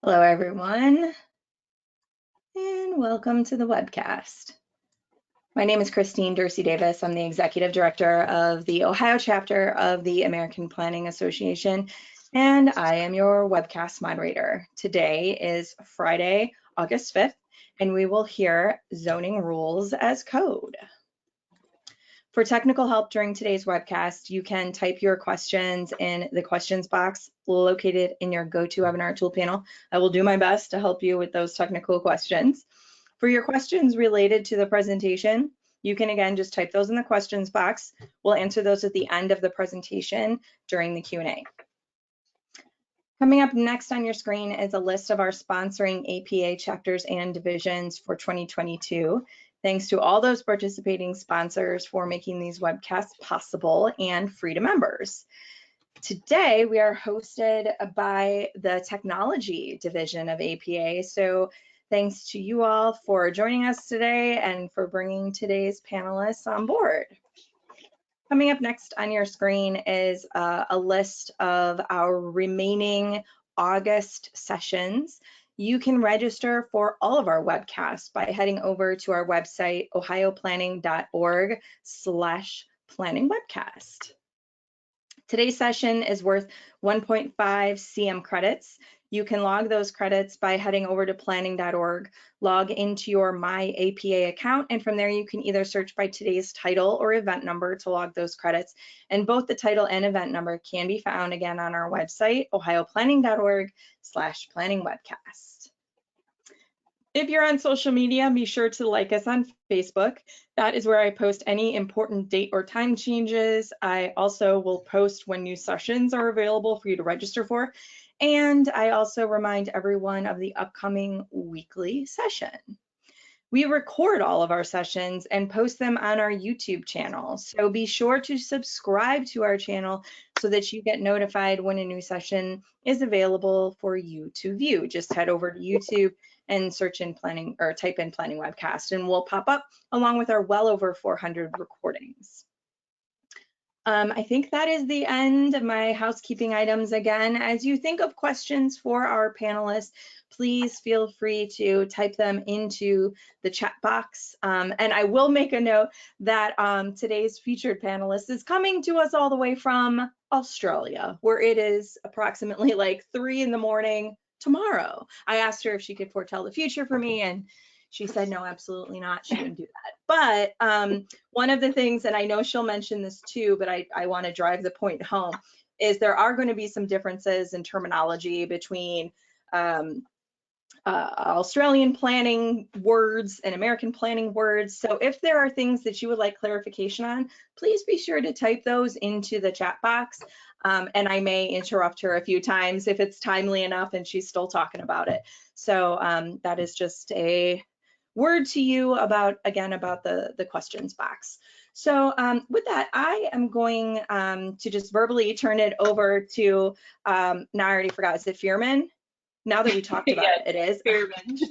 Hello, everyone, and welcome to the webcast. My name is Christine Dursey Davis. I'm the Executive Director of the Ohio chapter of the American Planning Association, and I am your webcast moderator. Today is Friday, August 5th, and we will hear zoning rules as code. For technical help during today's webcast, you can type your questions in the questions box located in your GoToWebinar tool panel. I will do my best to help you with those technical questions. For your questions related to the presentation, you can again just type those in the questions box. We'll answer those at the end of the presentation during the Q&A. Coming up next on your screen is a list of our sponsoring APA chapters and divisions for 2022. Thanks to all those participating sponsors for making these webcasts possible and free to members. Today, we are hosted by the technology division of APA. So thanks to you all for joining us today and for bringing today's panelists on board. Coming up next on your screen is a list of our remaining August sessions. You can register for all of our webcasts by heading over to our website, ohioplanning.org/planningwebcast. Today's session is worth 1.5 CM credits. You can log those credits by heading over to planning.org, log into your My APA account, and from there you can either search by today's title or event number to log those credits. And both the title and event number can be found again on our website, ohioplanning.org/planningwebcast. If you're on social media, be sure to like us on Facebook. That is where I post any important date or time changes. I also will post when new sessions are available for you to register for. And I also remind everyone of the upcoming weekly session. We record all of our sessions and post them on our YouTube channel. So be sure to subscribe to our channel so that you get notified when a new session is available for you to view. Just head over to YouTube and search in planning or type in planning webcast and we'll pop up along with our well over 400 recordings. I think that is the end of my housekeeping items. Again, as you think of questions for our panelists, please feel free to type them into the chat box. And I will make a note that today's featured panelist is coming to us all the way from Australia, where it is approximately like 3 in the morning tomorrow. I asked her if she could foretell the future for me, and she said, no, absolutely not. She wouldn't do that. But one of the things, and I know she'll mention this too, but I want to drive the point home, is there are going to be some differences in terminology between Australian planning words and American planning words. So if there are things that you would like clarification on, please be sure to type those into the chat box. And I may interrupt her a few times if it's timely enough and she's still talking about it. So that is just a word to you about, again, about the questions box. So with that, I am going to just verbally turn it over to, now I already forgot, is it Fearman? Now that we talked about it, it is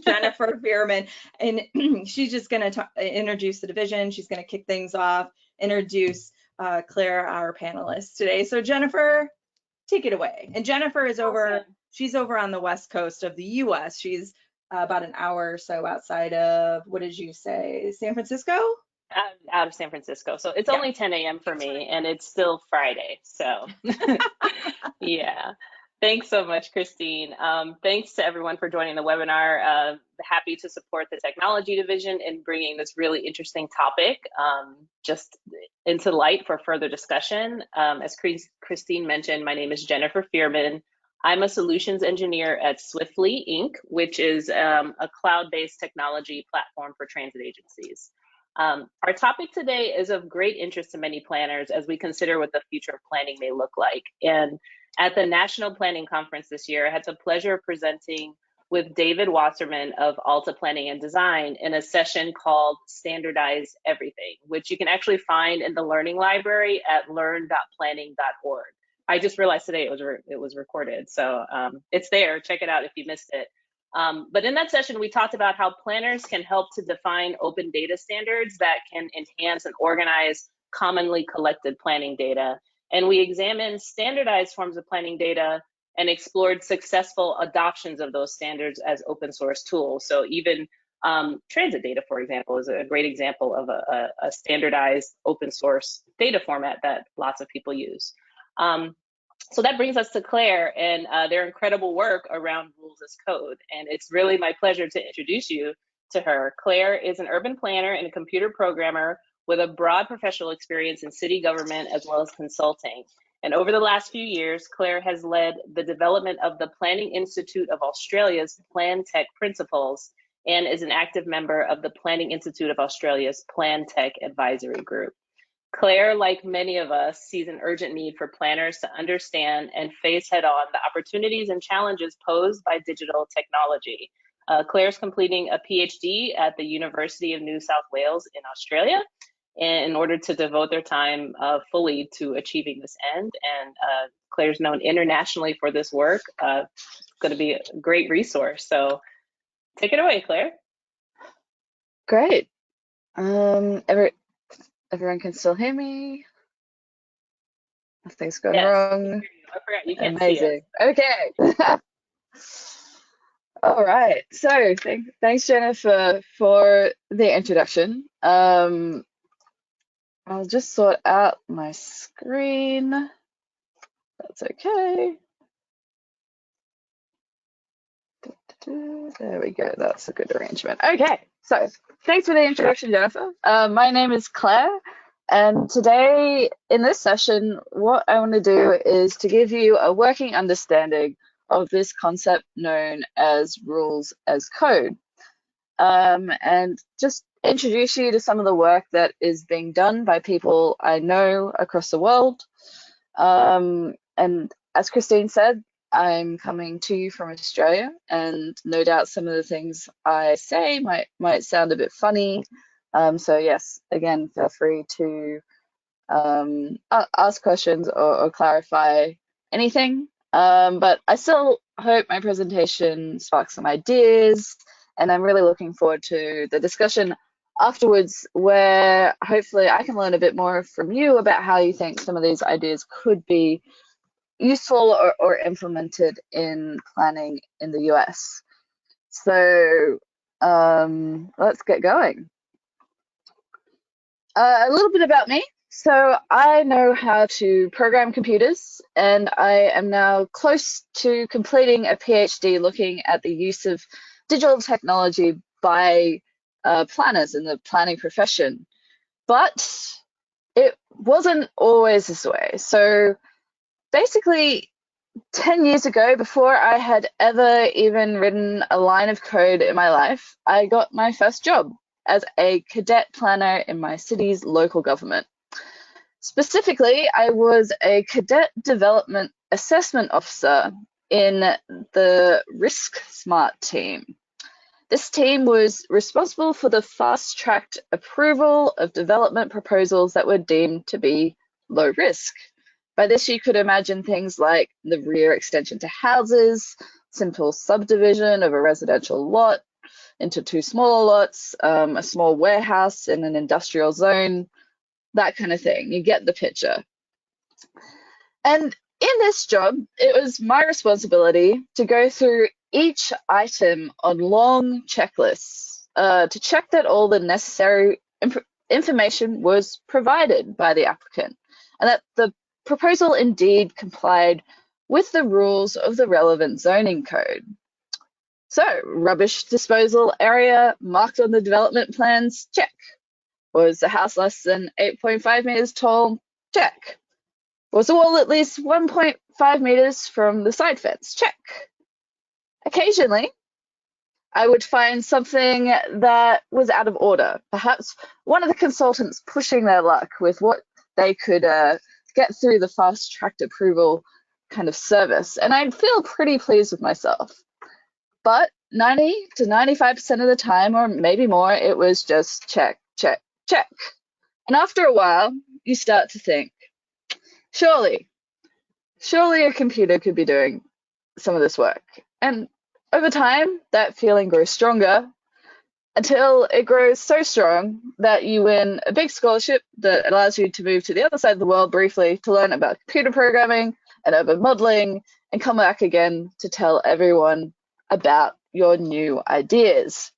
Jennifer Fearman, and she's just going to introduce the division. She's going to kick things off, introduce Claire, our panelist today. So Jennifer, take it away. And Jennifer is over, she's over on the west coast of the US. She's about an hour or so outside of, what did you say, San Francisco? Out of San Francisco. So it's only 10 a.m. for me and it's still Friday. So yeah. Thanks so much, Christine. Thanks to everyone for joining the webinar. Happy to support the technology division in bringing this really interesting topic just into light for further discussion. As Christine mentioned, my name is Jennifer Fearman. I'm a solutions engineer at Swiftly Inc., which is a cloud-based technology platform for transit agencies. Our topic today is of great interest to many planners as we consider what the future of planning may look like. And at the National Planning Conference this year, I had the pleasure of presenting with David Wasserman of Alta Planning and Design in a session called Standardize Everything, which you can actually find in the Learning Library at learn.planning.org. I just realized today it was recorded, so it's there. Check it out if you missed it. But in that session, we talked about how planners can help to define open data standards that can enhance and organize commonly collected planning data. And we examined standardized forms of planning data and explored successful adoptions of those standards as open source tools. So even transit data, for example, is a great example of a standardized open source data format that lots of people use. So that brings us to Claire and their incredible work around rules as code. And it's really my pleasure to introduce you to her. Claire is an urban planner and a computer programmer with a broad professional experience in city government as well as consulting. And over the last few years, Claire has led the development of the Planning Institute of Australia's PlanTech principles and is an active member of the Planning Institute of Australia's PlanTech advisory group. Claire, like many of us, sees an urgent need for planners to understand and face head-on the opportunities and challenges posed by digital technology. Claire's completing a PhD at the University of New South Wales in Australia in order to devote their time fully to achieving this end. And Claire's known internationally for this work. It's going to be a great resource. So take it away, Claire. Great. Everyone can still hear me? Nothing's gone wrong. I forgot you can't Amazing. see us. Okay. All right. So thanks, Jennifer, for the introduction. I'll just sort out my screen. That's okay. There we go. That's a good arrangement. Okay. So thanks for the introduction, Jennifer. My name is Claire, and today in this session, what I want to do is to give you a working understanding of this concept known as rules as code, and just introduce you to some of the work that is being done by people I know across the world. And as Christine said, I'm coming to you from Australia, and no doubt some of the things I say might sound a bit funny. So yes, again, feel free to ask questions or clarify anything. But I still hope my presentation sparks some ideas, and I'm really looking forward to the discussion afterwards, where hopefully I can learn a bit more from you about how you think some of these ideas could be useful or implemented in planning in the US. So let's get going. A little bit about me. So I know how to program computers, and I am now close to completing a PhD looking at the use of digital technology by planners in the planning profession. But it wasn't always this way. So basically, 10 years ago, before I had ever even written a line of code in my life, I got my first job as a cadet planner in my city's local government. Specifically, I was a cadet development assessment officer in the Risk Smart team. This team was responsible for the fast-tracked approval of development proposals that were deemed to be low risk. By this, you could imagine things like the rear extension to houses, simple subdivision of a residential lot into two smaller lots, a small warehouse in an industrial zone, that kind of thing. You get the picture. And in this job, it was my responsibility to go through each item on long checklists to check that all the necessary information was provided by the applicant, and that the proposal indeed complied with the rules of the relevant zoning code. So, rubbish disposal area marked on the development plans, check. Was the house less than 8.5 meters tall? Check. Was the wall at least 1.5 meters from the side fence? Check. Occasionally, I would find something that was out of order. Perhaps one of the consultants pushing their luck with what they could get through the fast-tracked approval kind of service, and I'd feel pretty pleased with myself. But 90 to 95% of the time, or maybe more, it was just check, check, check. And after a while, you start to think, surely a computer could be doing some of this work. And over time, that feeling grows stronger until it grows so strong that you win a big scholarship that allows you to move to the other side of the world briefly to learn about computer programming and urban modeling and come back again to tell everyone about your new ideas.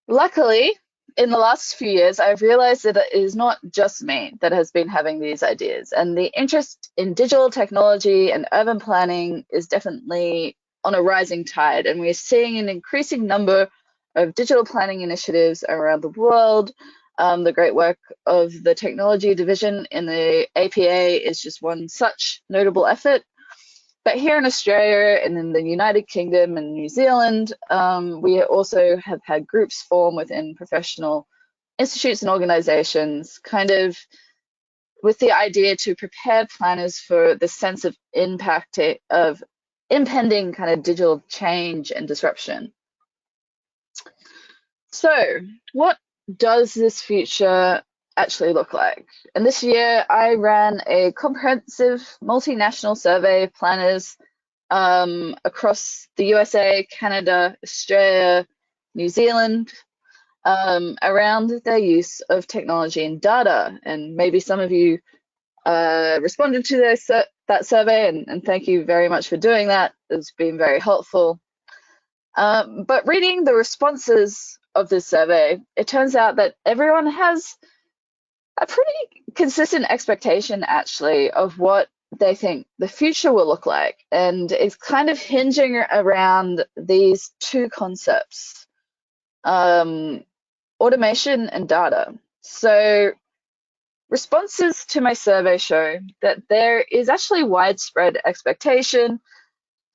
Luckily, in the last few years, I've realized that it is not just me that has been having these ideas, and the interest in digital technology and urban planning is definitely on a rising tide, and we're seeing an increasing number of digital planning initiatives around the world. The great work of the technology division in the APA is just one such notable effort. But here in Australia and in the United Kingdom and New Zealand, we also have had groups form within professional institutes and organizations, kind of with the idea to prepare planners for the sense of impact of impending kind of digital change and disruption. So what does this future actually look like? And this year I ran a comprehensive multinational survey of planners across the USA, Canada, Australia, New Zealand, around their use of technology and data. And maybe some of you responded to that survey, and thank you very much for doing that. It's been very helpful. But reading the responses of this survey, it turns out that everyone has a pretty consistent expectation, actually, of what they think the future will look like. And it's kind of hinging around these two concepts, automation and data. So responses to my survey show that there is actually widespread expectation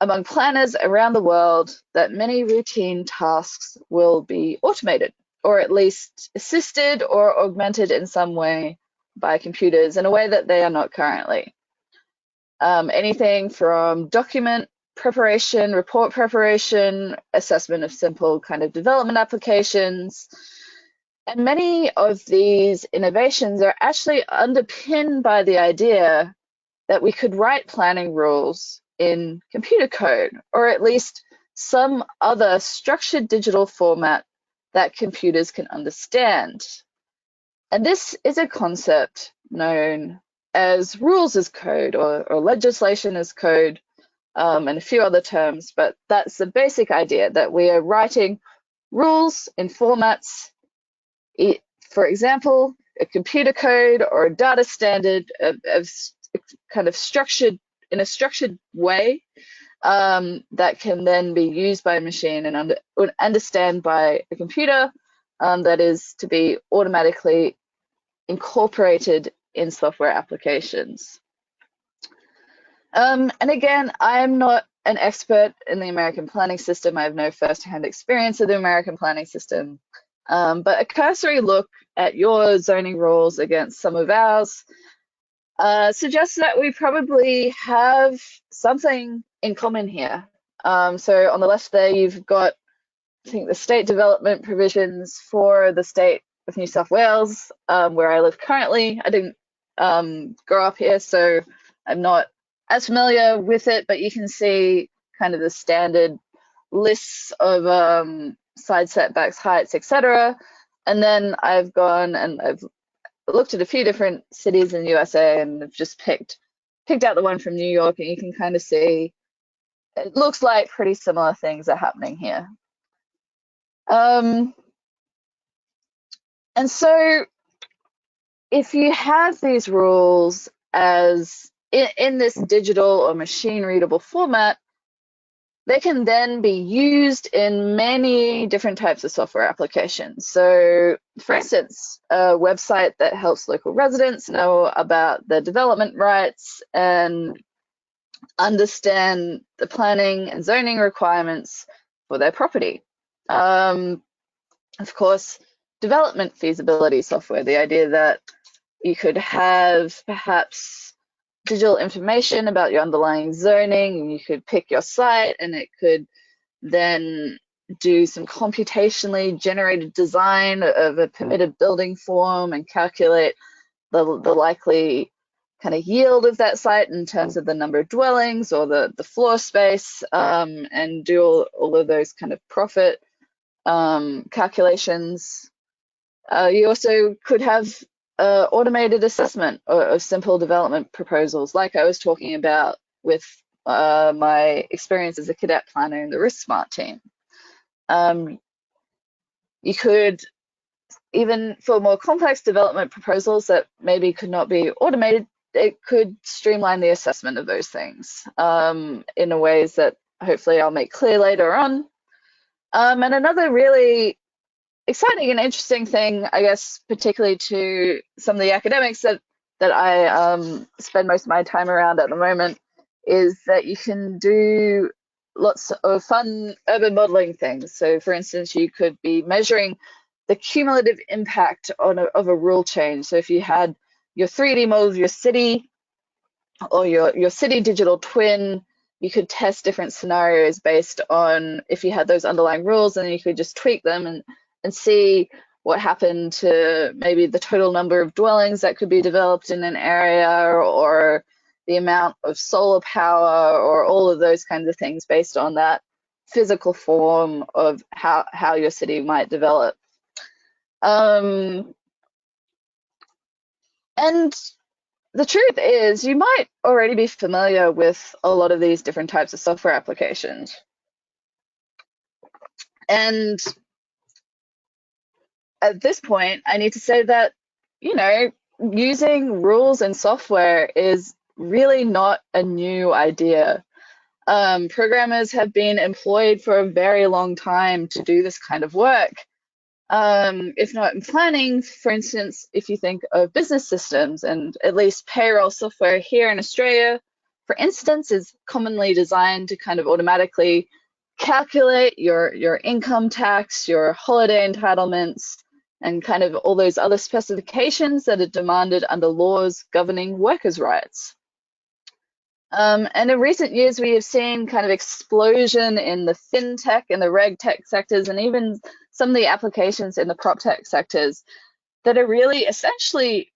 among planners around the world that many routine tasks will be automated, or at least assisted or augmented in some way by computers in a way that they are not currently. Anything from document preparation, report preparation, assessment of simple kind of development applications. And many of these innovations are actually underpinned by the idea that we could write planning rules in computer code, or at least some other structured digital format that computers can understand. And this is a concept known as rules as code, or legislation as code, and a few other terms, but that's the basic idea, that we are writing rules in formats, for example, a computer code or a data standard of kind of structured in a structured way, that can then be used by a machine and understand by a computer, that is to be automatically incorporated in software applications. And again, I'm not an expert in the American planning system. I have no first-hand experience of the American planning system, but a cursory look at your zoning rules against some of ours suggests that we probably have something in common here. So on the left there, you've got, I think, the state development provisions for the state of New South Wales, where I live currently. I didn't grow up here, so I'm not as familiar with it, but you can see kind of the standard lists of side setbacks, heights, etc. And then I've gone and I've looked at a few different cities in the USA, and I've just picked out the one from New York, and you can kind of see it looks like pretty similar things are happening here. And so if you have these rules as in this digital or machine readable format, they can then be used in many different types of software applications. So for instance, a website that helps local residents know about their development rights and understand the planning and zoning requirements for their property. Of course, development feasibility software, the idea that you could have perhaps digital information about your underlying zoning, and you could pick your site, and it could then do some computationally generated design of a permitted building form and calculate the likely kind of yield of that site in terms of the number of dwellings or the floor space, and do all of those kind of profit calculations. You also could have automated assessment of simple development proposals, like I was talking about with my experience as a cadet planner in the Risk Smart team. You could, even for more complex development proposals that maybe could not be automated, it could streamline the assessment of those things in a ways that hopefully I'll make clear later on. And another really exciting and interesting thing, I guess, particularly to some of the academics that I spend most of my time around at the moment, is that you can do lots of fun urban modeling things. So for instance, you could be measuring the cumulative impact of a rule change. So if you had your 3D model of your city or your city digital twin, you could test different scenarios based on if you had those underlying rules, and you could just tweak them and see what happened to maybe the total number of dwellings that could be developed in an area, or the amount of solar power, or all of those kinds of things based on that physical form of how your city might develop. And the truth is, you might already be familiar with a lot of these different types of software applications. And at this point, I need to say that, you know, using rules in software is really not a new idea. Programmers have been employed for a very long time to do this kind of work. If not in planning, for instance, if you think of business systems, and at least payroll software here in Australia, for instance, is commonly designed to kind of automatically calculate your income tax, your holiday entitlements, and kind of all those other specifications that are demanded under laws governing workers' rights. And in recent years, we have seen kind of explosion in the fintech and the regtech sectors, and even some of the applications in the PropTech sectors that are really essentially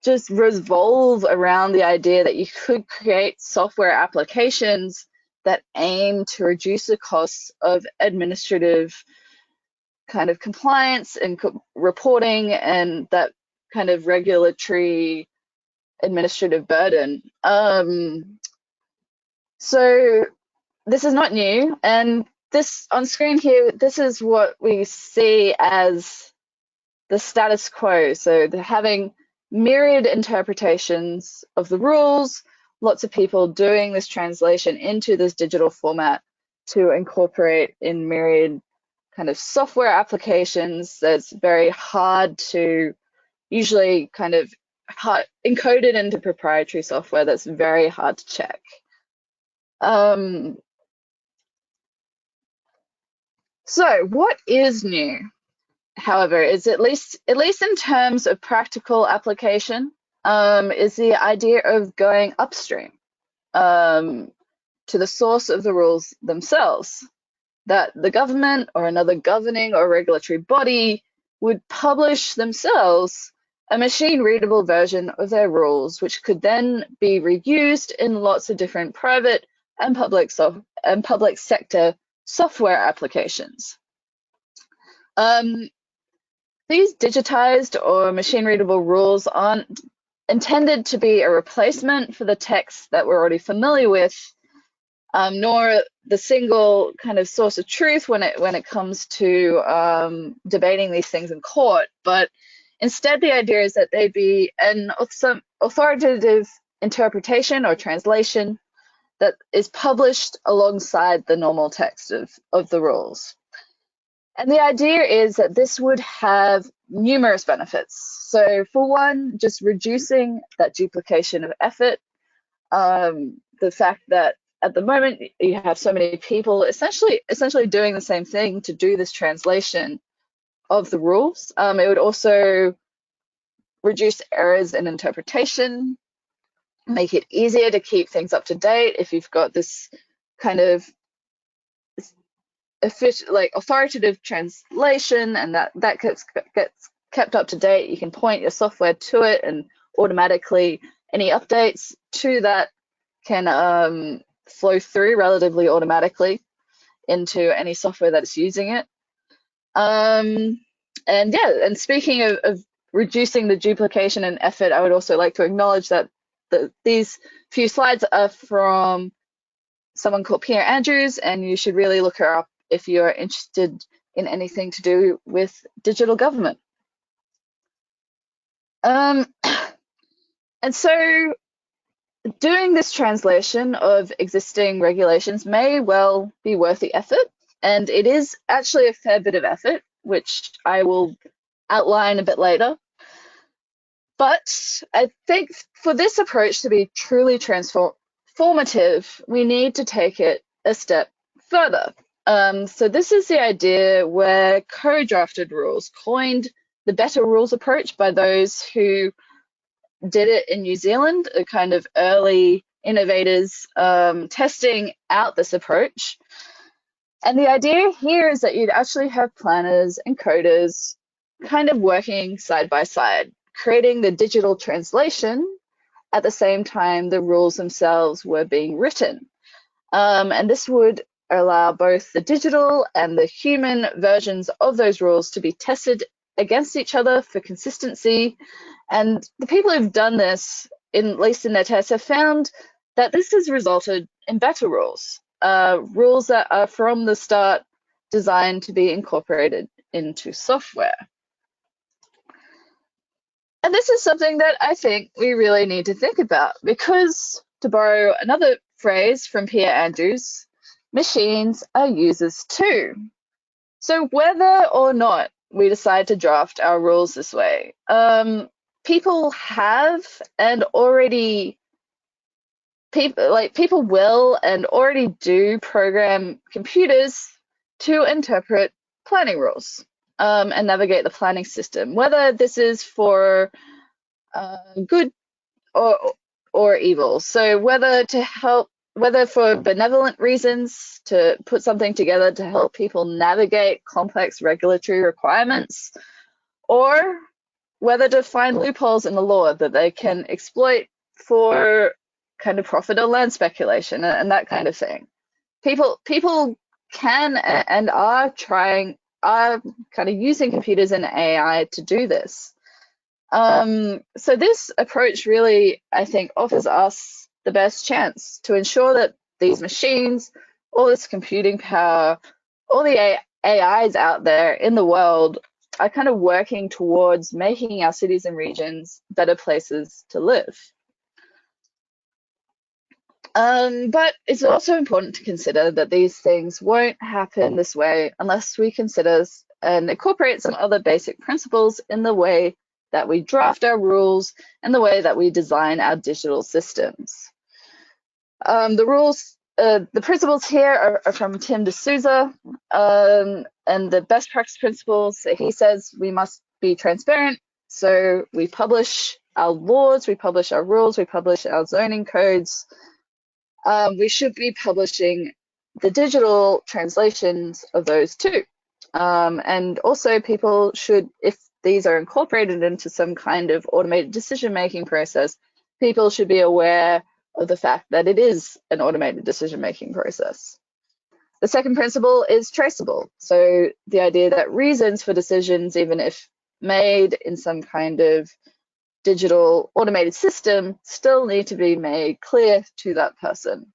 just revolve around the idea that you could create software applications that aim to reduce the costs of administrative kind of compliance and reporting and that kind of regulatory administrative burden. So this is not new, and this on screen here, this is what we see as the status quo. So they're having myriad interpretations of the rules, lots of people doing this translation into this digital format to incorporate in myriad kind of software applications that's very hard to, usually kind of encoded into proprietary software that's very hard to check. So what is new, however, is at least in terms of practical application, is the idea of going upstream to the source of the rules themselves, that the government or another governing or regulatory body would publish themselves a machine-readable version of their rules, which could then be reused in lots of different private and public sector software applications. These digitized or machine-readable rules aren't intended to be a replacement for the text that we're already familiar with, nor the single kind of source of truth when it comes to debating these things in court, but instead the idea is that they be some authoritative interpretation or translation that is published alongside the normal text of the rules. And the idea is that this would have numerous benefits. So for one, just reducing that duplication of effort. The fact that at the moment you have so many people essentially doing the same thing to do this translation of the rules. It would also reduce errors in interpretation, make it easier to keep things up to date. If you've got this kind of authoritative translation and that gets kept up to date, you can point your software to it and automatically any updates to that can flow through relatively automatically into any software that is using it. And speaking of reducing the duplication and effort, I would also like to acknowledge that these few slides are from someone called Pierre Andrews, and you should really look her up if you're interested in anything to do with digital government. And so doing this translation of existing regulations may well be worth the effort, and it is actually a fair bit of effort, which I will outline a bit later. But I think for this approach to be truly transformative, we need to take it a step further. So this is the idea where co-drafted rules, coined the better rules approach by those who did it in New Zealand, a kind of early innovators testing out this approach. And the idea here is that you'd actually have planners and coders kind of working side by side, creating the digital translation at the same time the rules themselves were being written. And this would allow both the digital and the human versions of those rules to be tested against each other for consistency. And the people who've done this, at least in their tests, have found that this has resulted in better rules, rules that are from the start designed to be incorporated into software. And this is something that I think we really need to think about because, to borrow another phrase from Pierre Andrews, machines are users too. So whether or not we decide to draft our rules this way, people have and already people will and already do program computers to interpret planning rules and navigate the planning system, whether this is for good or evil. So whether for benevolent reasons to put something together to help people navigate complex regulatory requirements, or whether to find loopholes in the law that they can exploit for kind of profit or land speculation and that kind of thing. People can and are kind of using computers and AI to do this. So this approach really, I think, offers us the best chance to ensure that these machines, all this computing power, all the AIs out there in the world are kind of working towards making our cities and regions better places to live. But it's also important to consider that these things won't happen this way unless we consider and incorporate some other basic principles in the way that we draft our rules and the way that we design our digital systems. The principles here are from Tim D'Souza, and the best practice principles, he says we must be transparent. So we publish our laws, we publish our rules, we publish our zoning codes. We should be publishing the digital translations of those too. And also people should, if these are incorporated into some kind of automated decision-making process, people should be aware of the fact that it is an automated decision-making process. The second principle is traceable. So the idea that reasons for decisions, even if made in some kind of digital automated system, still need to be made clear to that person.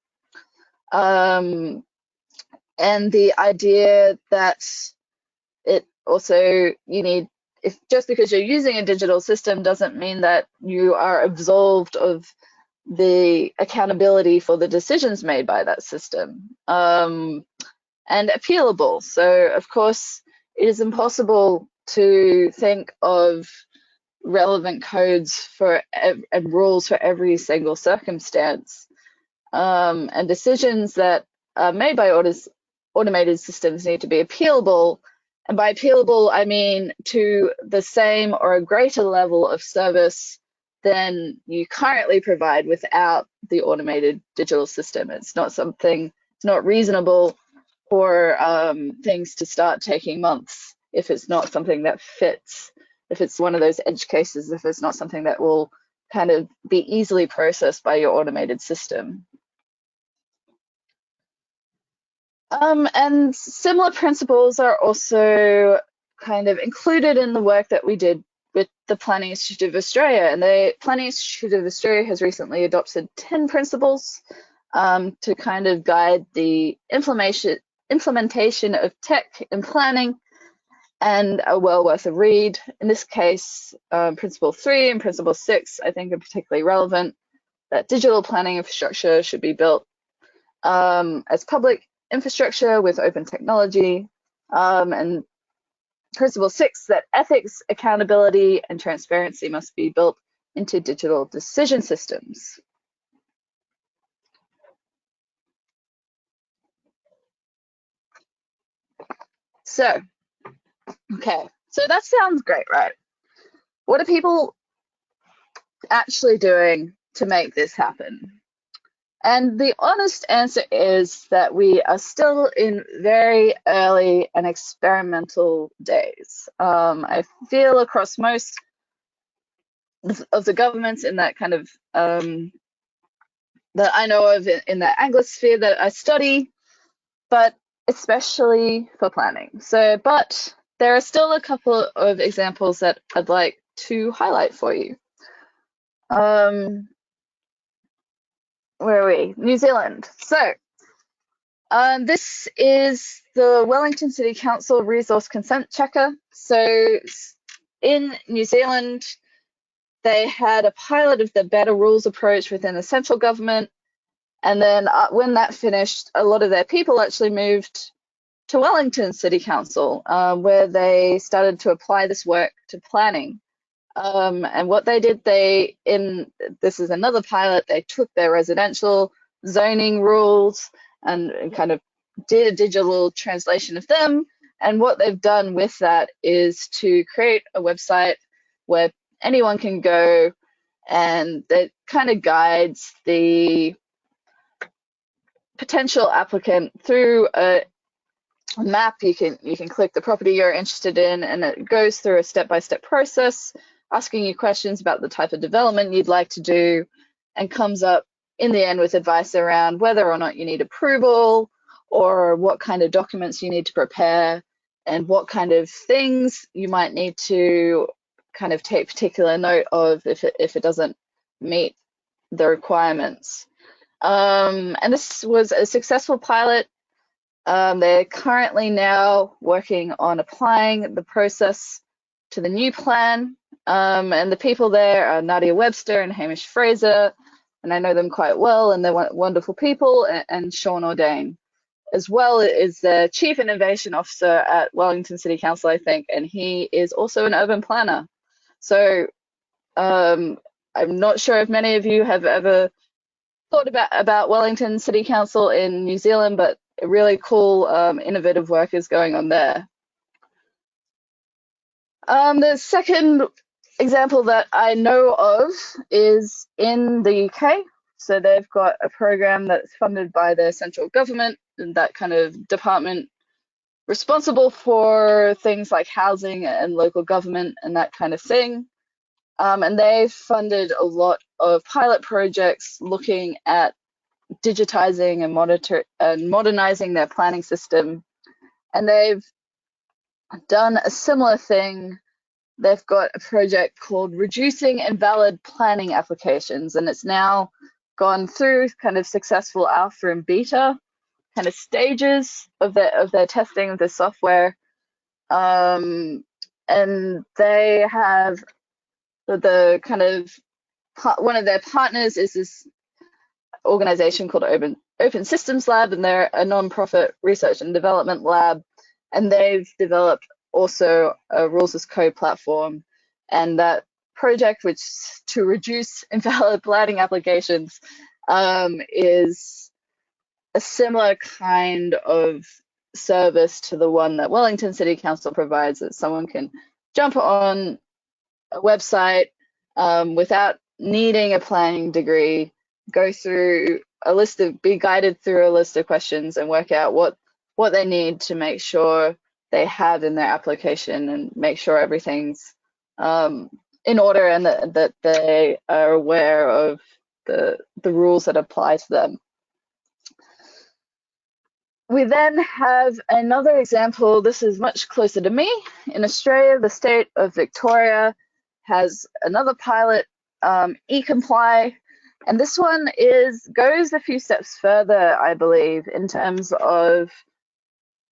And the idea that it also, if just because you're using a digital system doesn't mean that you are absolved of the accountability for the decisions made by that system. And appealable. So of course, it is impossible to think of relevant codes and rules for every single circumstance. And decisions that are made by automated systems need to be appealable. And by appealable, I mean to the same or a greater level of service than you currently provide without the automated digital system. It's not reasonable for things to start taking months if it's not something that fits, if it's one of those edge cases, if it's not something that will kind of be easily processed by your automated system. And similar principles are also kind of included in the work that we did with the Planning Institute of Australia. And the Planning Institute of Australia has recently adopted 10 principles to kind of guide the implementation of tech in planning, and are well worth a read. In this case, Principle 3 and Principle 6, I think, are particularly relevant, that digital planning infrastructure should be built as public infrastructure with open technology, and Principle 6, that ethics, accountability, and transparency must be built into digital decision systems. So, okay, so that sounds great, right? What are people actually doing to make this happen? And the honest answer is that we are still in very early and experimental days. I feel across most of the governments in that kind of that I know of in the Anglosphere that I study, but especially for planning. So, but there are still a couple of examples that I'd like to highlight for you. Where are we? New Zealand. So, this is the Wellington City Council Resource Consent Checker. So, in New Zealand, they had a pilot of the better rules approach within the central government. And then when that finished, a lot of their people actually moved to Wellington City Council, where they started to apply this work to planning. And what they did, this is another pilot, they took their residential zoning rules and kind of did a digital translation of them. And what they've done with that is to create a website where anyone can go, and that kind of guides the potential applicant through a map. You can click the property you're interested in, and it goes through a step-by-step process, asking you questions about the type of development you'd like to do, and comes up in the end with advice around whether or not you need approval, or what kind of documents you need to prepare, and what kind of things you might need to kind of take particular note of if it doesn't meet the requirements. And this was a successful pilot. They're currently now working on applying the process to the new plan. And the people there are Nadia Webster and Hamish Fraser, and I know them quite well, and they're wonderful people, and Sean Ordain, as well as the Chief Innovation Officer at Wellington City Council, I think, and he is also an urban planner. So I'm not sure if many of you have ever thought about Wellington City Council in New Zealand, but really cool, innovative work is going on there. The second example that I know of is in the UK. So they've got a program that's funded by the central government, and that kind of department responsible for things like housing and local government and that kind of thing. And they've funded a lot of pilot projects looking at digitizing and modernizing their planning system. And they've done a similar thing. They've got a project called Reducing Invalid Planning Applications, and it's now gone through kind of successful alpha and beta kind of stages of their testing of the software. And they have the kind of one of their partners is this organization called Open Systems Lab, and they're a non-profit research and development lab, and they've developed also a rules as code platform. And that project, which to reduce invalid planning applications, is a similar kind of service to the one that Wellington City Council provides, that someone can jump on a website without needing a planning degree, go through a list of, be guided through a list of questions and work out what they need to make sure they have in their application, and make sure everything's in order, and that they are aware of the rules that apply to them. We then have another example. This is much closer to me. In Australia, the state of Victoria has another pilot, eComply, and this one goes a few steps further, I believe, in terms of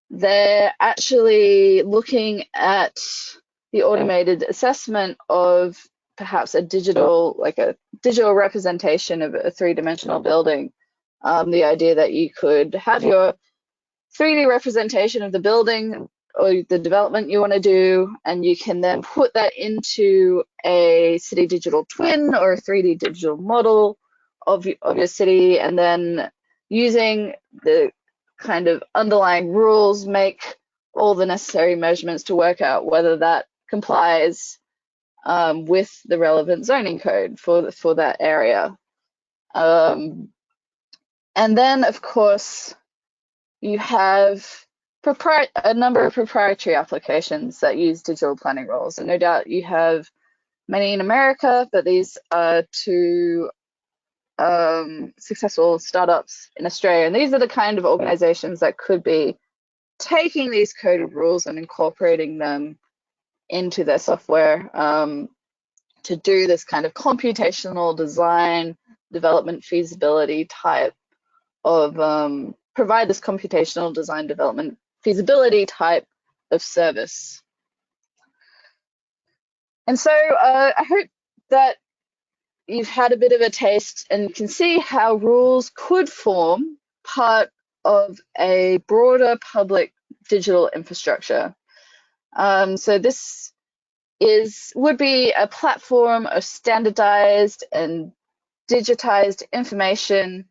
they're actually looking at the automated assessment of perhaps a digital representation of a three-dimensional building. The idea that you could have your 3D representation of the building or the development you want to do, and you can then put that into a city digital twin or a 3D digital model of your city, and then using the kind of underlying rules, make all the necessary measurements to work out whether that complies with the relevant zoning code for that area. And then, of course, you have a number of proprietary applications that use digital planning rules. And no doubt you have many in America, but these are two successful startups in Australia. And these are the kind of organizations that could be taking these coded rules and incorporating them into their software to do this kind of computational design, development, feasibility type of, provide this computational design, development, feasibility type of service. And so I hope that you've had a bit of a taste and can see how rules could form part of a broader public digital infrastructure. So this would be a platform of standardized and digitized information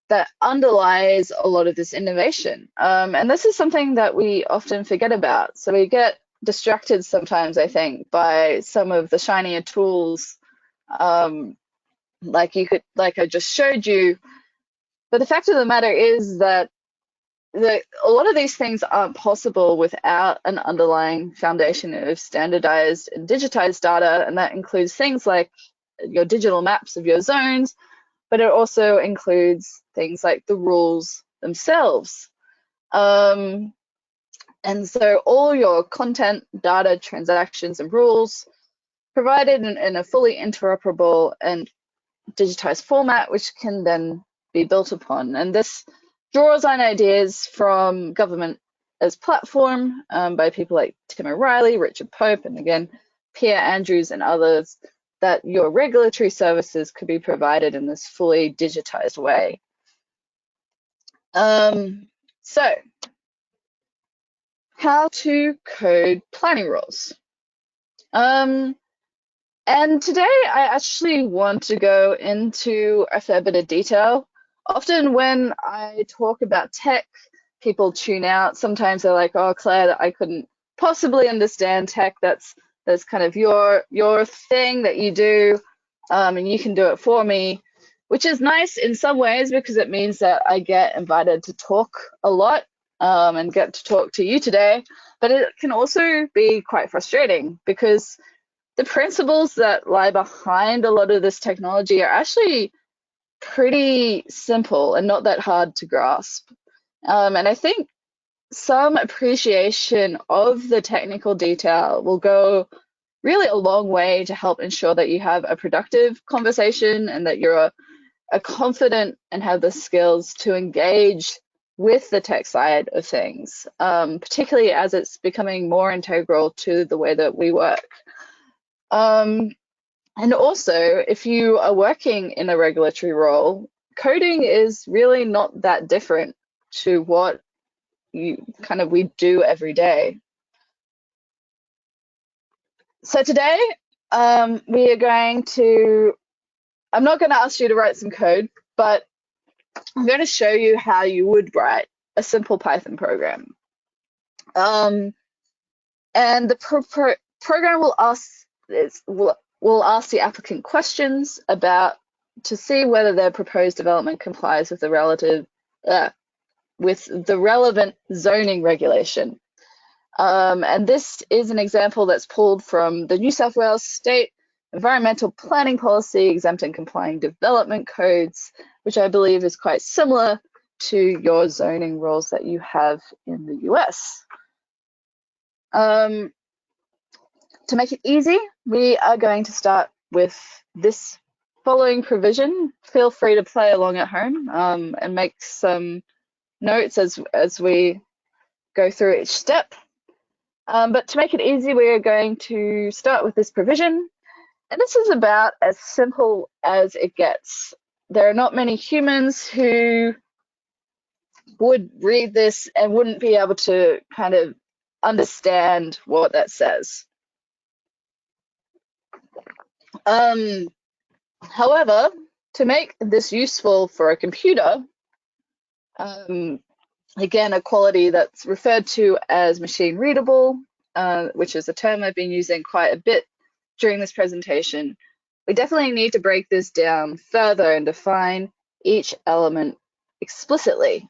that underlies a lot of this innovation. And this is something that we often forget about. So we get distracted sometimes, I think, by some of the shinier tools like I just showed you. But the fact of the matter is that a lot of these things aren't possible without an underlying foundation of standardized and digitized data, and that includes things like your digital maps of your zones, but it also includes things like the rules themselves. And so all your content, data, transactions, and rules provided in a fully interoperable and digitized format, which can then be built upon. And this draws on ideas from government as platform by people like Tim O'Reilly, Richard Pope, and again, Pierre Andrews and others, that your regulatory services could be provided in this fully digitized way. So, how to code planning rules. And today I actually want to go into a fair bit of detail. Often when I talk about tech, people tune out. Sometimes they're like, oh, Claire, I couldn't possibly understand tech. That's kind of your thing that you do, and you can do it for me, which is nice in some ways because it means that I get invited to talk a lot and get to talk to you today. But it can also be quite frustrating because the principles that lie behind a lot of this technology are actually pretty simple and not that hard to grasp. And I think some appreciation of the technical detail will go really a long way to help ensure that you have a productive conversation and that you're a confident and have the skills to engage with the tech side of things, particularly as it's becoming more integral to the way that we work. And also, if you are working in a regulatory role, coding is really not that different to what we do every day. So today, we are going to, I'm not going to ask you to write some code, but I'm going to show you how you would write a simple Python program. And the program will ask the applicant questions to see whether their proposed development complies with the relevant zoning regulation. And this is an example that's pulled from the New South Wales State Environmental Planning Policy Exempt and Complying Development Codes, which I believe is quite similar to your zoning rules that you have in the US. To make it easy, we are going to start with this following provision. Feel free to play along at home and make some notes as we go through each step. But to make it easy, we are going to start with this provision. And this is about as simple as it gets. There are not many humans who would read this and wouldn't be able to kind of understand what that says. However, to make this useful for a computer, again, a quality that's referred to as machine readable, which is a term I've been using quite a bit during this presentation, we definitely need to break this down further and define each element explicitly.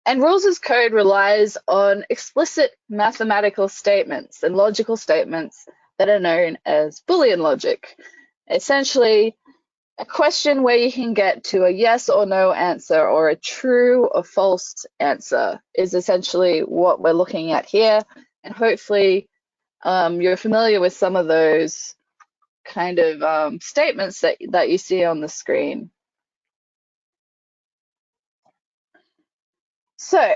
And rules as code relies on explicit mathematical statements and logical statements that are known as Boolean logic. Essentially, a question where you can get to a yes or no answer or a true or false answer is essentially what we're looking at here. And hopefully you're familiar with some of those kind of statements that you see on the screen. So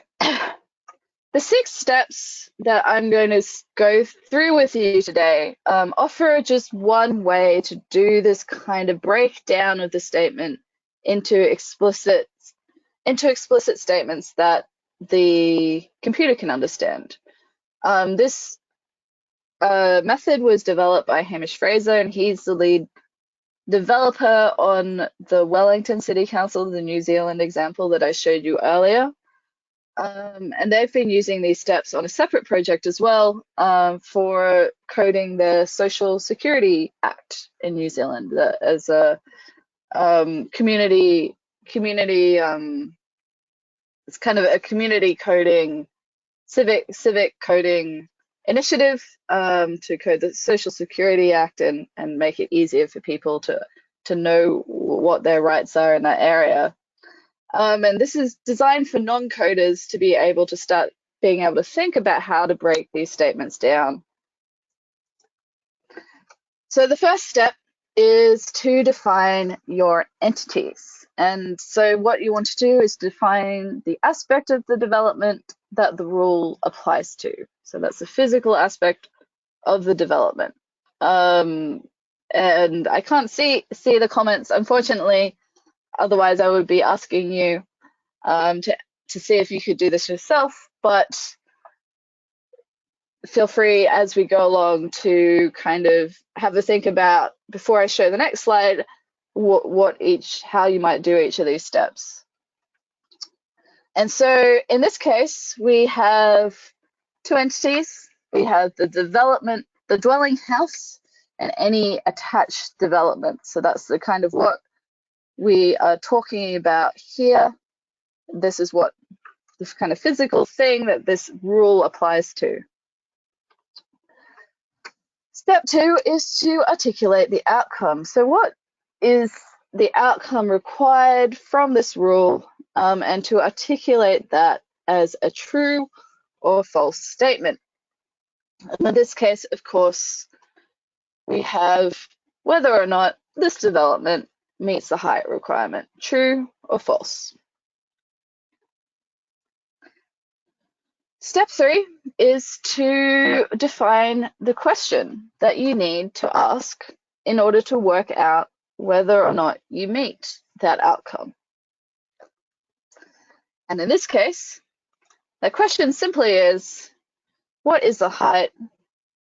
the 6 steps that I'm going to go through with you today offer just one way to do this kind of breakdown of the statement into explicit statements that the computer can understand. This method was developed by Hamish Fraser, and he's the lead developer on the Wellington City Council, the New Zealand example that I showed you earlier. And they've been using these steps on a separate project as well for coding the Social Security Act in New Zealand as a community. It's kind of a community coding, civic coding initiative to code the Social Security Act and make it easier for people to know what their rights are in that area. And this is designed for non-coders to be able to start being able to think about how to break these statements down. So the first step is to define your entities. And so what you want to do is define the aspect of the development that the rule applies to. So that's the physical aspect of the development. And I can't see the comments, unfortunately. Otherwise, I would be asking you to see if you could do this yourself, but feel free as we go along to kind of have a think about, before I show the next slide, how you might do each of these steps. And so in this case, we have 2 entities. We have the development, the dwelling house, and any attached development. So that's the kind of what we are talking about here. This is what this kind of physical thing that this rule applies to. Step 2 is to articulate the outcome. So what is the outcome required from this rule, and to articulate that as a true or false statement. And in this case, of course, we have whether or not this development meets the height requirement, true or false. Step 3 is to define the question that you need to ask in order to work out whether or not you meet that outcome. And in this case, the question simply is, what is the height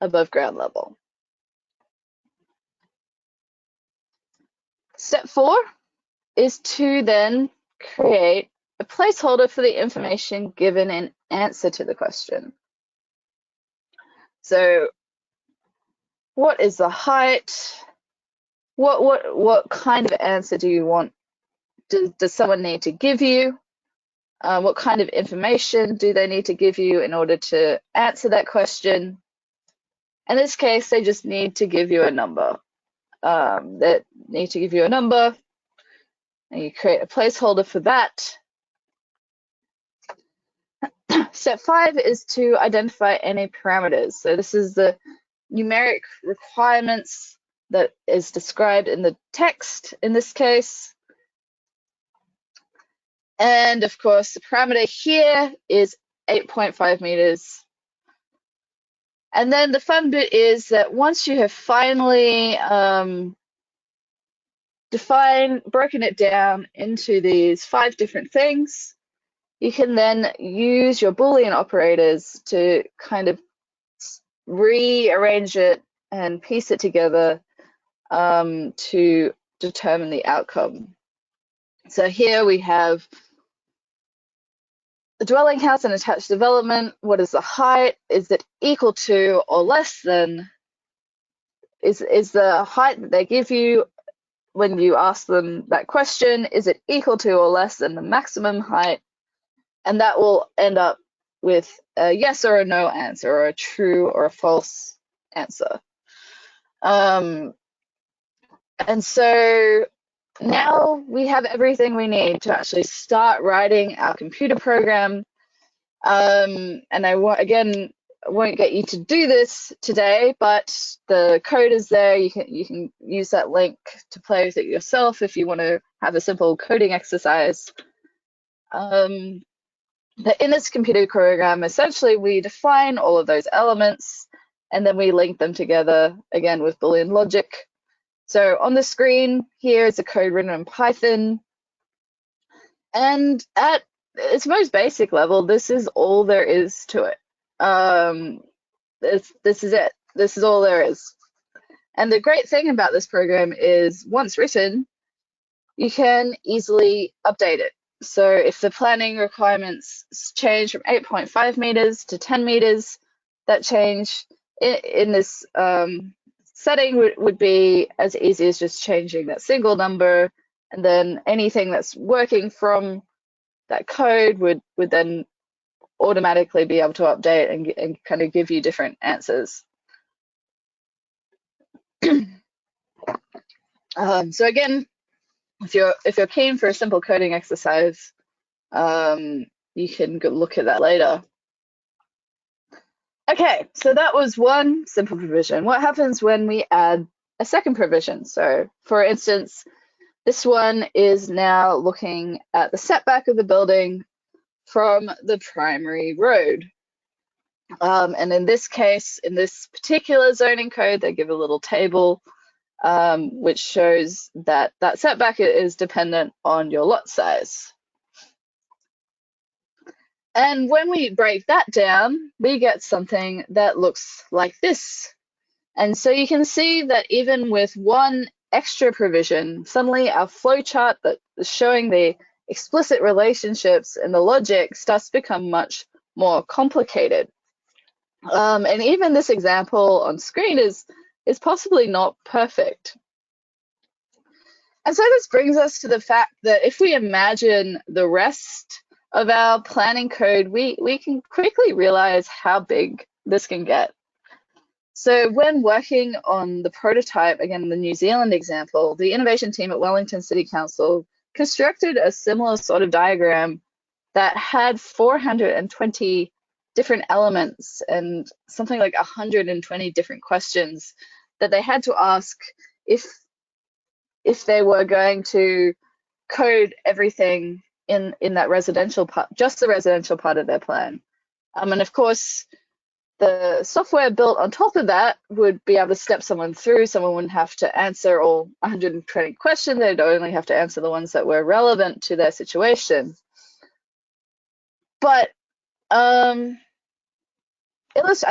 above ground level? Step 4 is to then create a placeholder for the information given in answer to the question. So what is the height? What kind of answer do you want? Does someone need to give you? What kind of information do they need to give you in order to answer that question? In this case, they just need to give you a number. They need to give you a number, and you create a placeholder for that. Step 5 is to identify any parameters. So this is the numeric requirements that is described in the text in this case. And of course, the parameter here is 8.5 meters. And then the fun bit is that once you have finally broken it down into these 5 different things, you can then use your Boolean operators to kind of rearrange it and piece it together to determine the outcome. So here we have the dwelling house and attached development. What is the height? Is it equal to or less than? Is the height that they give you when you ask them that question, is it equal to or less than the maximum height? And that will end up with a yes or a no answer, or a true or a false answer. And so now we have everything we need to actually start writing our computer program. And I won't get you to do this today, but the code is there. You can use that link to play with it yourself if you want to have a simple coding exercise. But in this computer program, essentially we define all of those elements and then we link them together again with Boolean logic. So on the screen here is a code written in Python. And at its most basic level, this is all there is to it. This is it. This is all there is. And the great thing about this program is once written, you can easily update it. So if the planning requirements change from 8.5 meters to 10 meters, that change in this setting would be as easy as just changing that single number, and then anything that's working from that code would then automatically be able to update and kind of give you different answers. So again, if you're keen for a simple coding exercise, you can go look at that later. Okay, so that was one simple provision. What happens when we add a second provision? So for instance, this one is now looking at the setback of the building from the primary road. And in this case, in this particular zoning code, they give a little table which shows that that setback is dependent on your lot size. And when we break that down, we get something that looks like this. And so you can see that even with one extra provision, suddenly our flowchart that is showing the explicit relationships and the logic starts to become much more complicated. And even this example on screen is possibly not perfect. And so this brings us to the fact that if we imagine the rest of our planning code, we can quickly realize how big this can get. So when working on the prototype, again, the New Zealand example, the innovation team at Wellington City Council constructed a similar sort of diagram that had 420 different elements and something like 120 different questions that they had to ask if they were going to code everything in that residential part, just the residential part of their plan. And of course, the software built on top of that would be able to step someone through. Someone wouldn't have to answer all 120 questions. They'd only have to answer the ones that were relevant to their situation. But I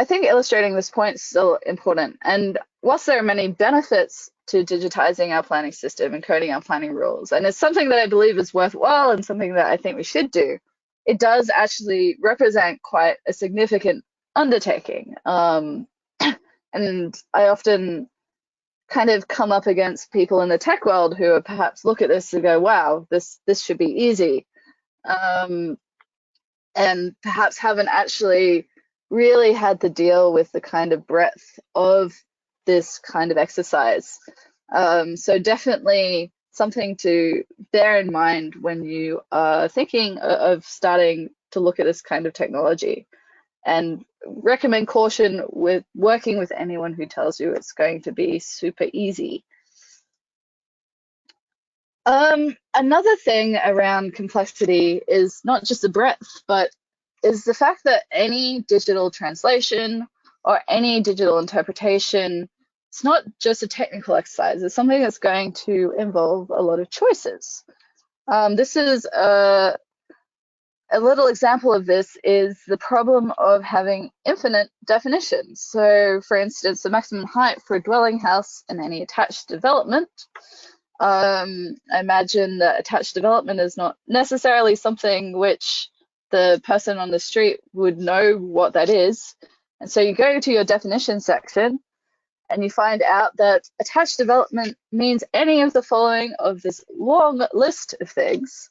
think illustrating this point is still important. And whilst there are many benefits to digitizing our planning system and coding our planning rules, and it's something that I believe is worthwhile and something that I think we should do, it does actually represent quite a significant undertaking. And I often kind of come up against people in the tech world who perhaps look at this and go, wow, this should be easy. And perhaps haven't actually really had to deal with the kind of breadth of this kind of exercise. So definitely something to bear in mind when you are thinking of starting to look at this kind of technology, and recommend caution with working with anyone who tells you it's going to be super easy. Another thing around complexity is not just the breadth, but is the fact that any digital translation or any digital interpretation, it's not just a technical exercise, it's something that's going to involve a lot of choices. This is a little example of this is the problem of having infinite definitions. So for instance, the maximum height for a dwelling house and any attached development. I imagine that attached development is not necessarily something which the person on the street would know what that is. And so you go to your definition section and you find out that attached development means any of the following of this long list of things.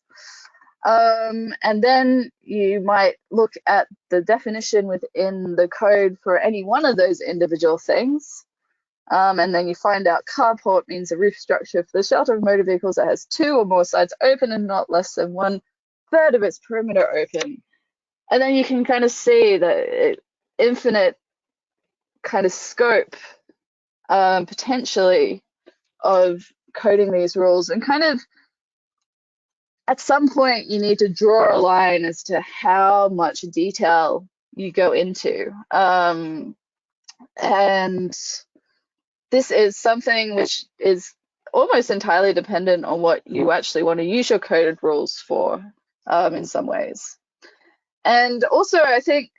And then you might look at the definition within the code for any one of those individual things. And then you find out carport means a roof structure for the shelter of motor vehicles that has 2 or more sides open and not less than 1/3 of its perimeter open. And then you can kind of see the infinite kind of scope potentially of coding these rules, and kind of at some point you need to draw a line as to how much detail you go into. And this is something which is almost entirely dependent on what you actually want to use your coded rules for in some ways. And also, I think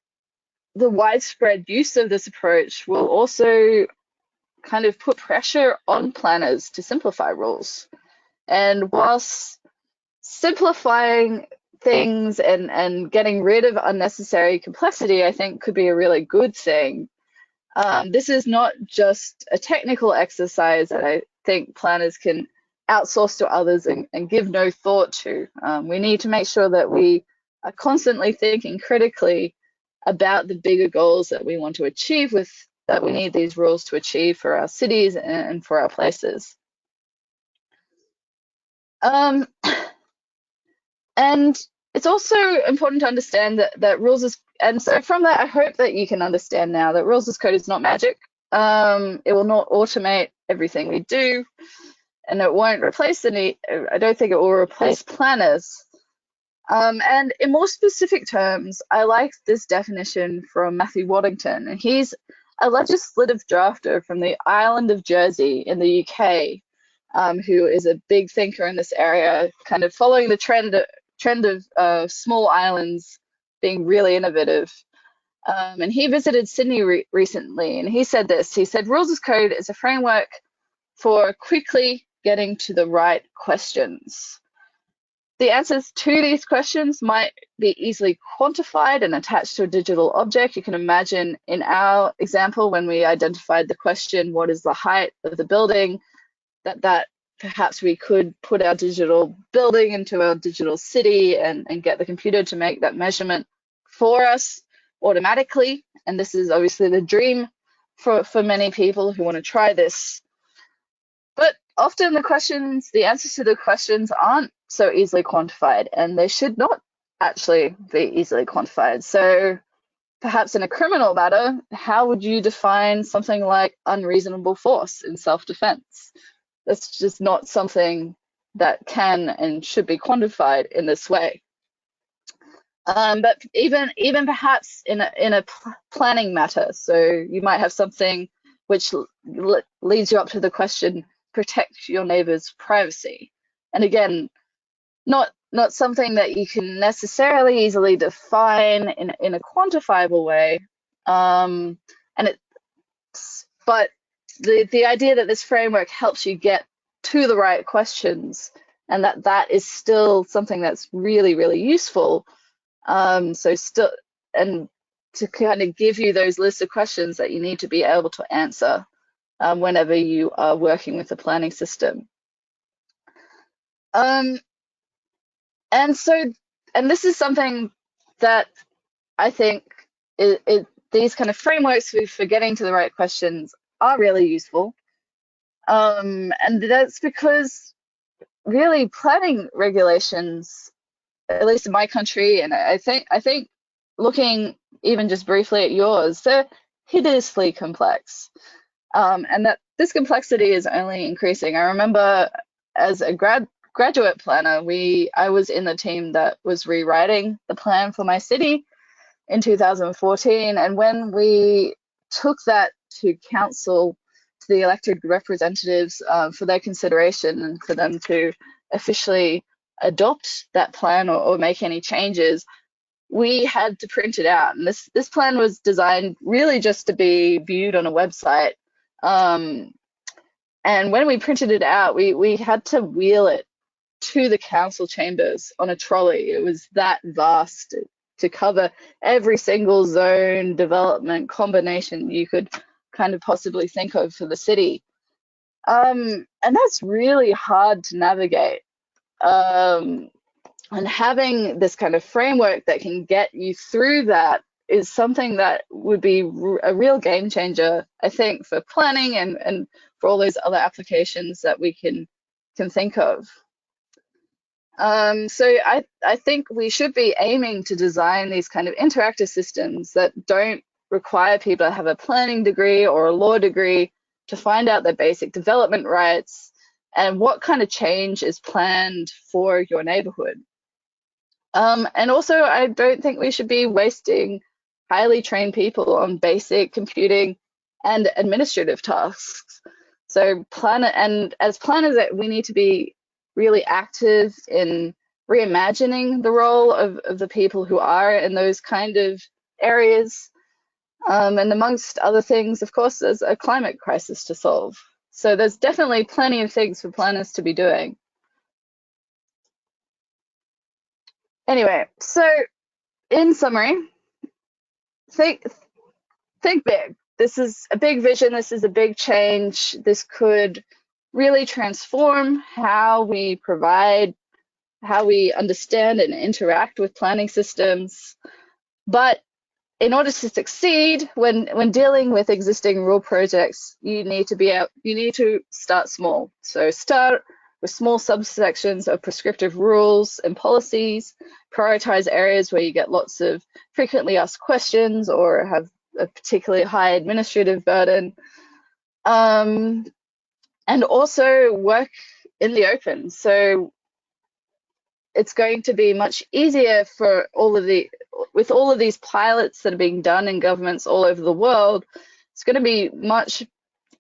the widespread use of this approach will also kind of put pressure on planners to simplify rules. And whilst simplifying things and getting rid of unnecessary complexity, I think could be a really good thing. This is not just a technical exercise that I think planners can outsource to others and give no thought to. We need to make sure that we are constantly thinking critically about the bigger goals that we want to achieve that we need these rules to achieve for our cities and for our places. And it's also important to understand that rules is, and so from that, I hope that you can understand now that rules as code is not magic. It will not automate everything we do, and it won't replace I don't think it will replace planners. And in more specific terms, I like this definition from Matthew Wellington, and he's a legislative drafter from the island of Jersey in the UK, who is a big thinker in this area, kind of following the trend of small islands being really innovative. And he visited Sydney recently, and he said this. He said, rules as code is a framework for quickly getting to the right questions. The answers to these questions might be easily quantified and attached to a digital object. You can imagine in our example, when we identified the question, what is the height of the building, that perhaps we could put our digital building into our digital city and get the computer to make that measurement for us automatically. And this is obviously the dream for many people who want to try this. But often the answers to the questions aren't so easily quantified, and they should not actually be easily quantified. So perhaps in a criminal matter, how would you define something like unreasonable force in self-defense? That's just not something that can and should be quantified in this way. But even perhaps in a planning matter, so you might have something which leads you up to the question, protect your neighbor's privacy. And again, not something that you can necessarily easily define in a quantifiable way. But the idea that this framework helps you get to the right questions, and that is still something that's really, really useful. And to kind of give you those lists of questions that you need to be able to answer whenever you are working with the planning system. And this is something that I think these kind of frameworks for getting to the right questions are really useful. And that's because really planning regulations at least in my country, and I think looking even just briefly at yours, they're hideously complex, and that this complexity is only increasing. I remember as a graduate planner, I was in the team that was rewriting the plan for my city in 2014, and when we took that to council, to the elected representatives for their consideration and for them to officially adopt that plan or make any changes, we had to print it out. And this plan was designed really just to be viewed on a website. And when we printed it out, we had to wheel it to the council chambers on a trolley. It was that vast to cover every single zone development combination you could kind of possibly think of for the city. And that's really hard to navigate. And having this kind of framework that can get you through that is something that would be a real game changer, I think, for planning and for all those other applications that we can think of. So I think we should be aiming to design these kind of interactive systems that don't require people to have a planning degree or a law degree to find out their basic development rights and what kind of change is planned for your neighborhood. And also, I don't think we should be wasting highly trained people on basic computing and administrative tasks. So as planners, we need to be really active in reimagining the role of the people who are in those kind of areas. And amongst other things, of course, there's a climate crisis to solve. So there's definitely plenty of things for planners to be doing. Anyway, so in summary, think big. This is a big vision. This is a big change. This could really transform how we understand and interact with planning systems. But in order to succeed when dealing with existing rule projects, you need to start small. So start with small subsections of prescriptive rules and policies, prioritize areas where you get lots of frequently asked questions or have a particularly high administrative burden, and also work in the open. So it's going to be much easier for with all of these pilots that are being done in governments all over the world. It's going to be much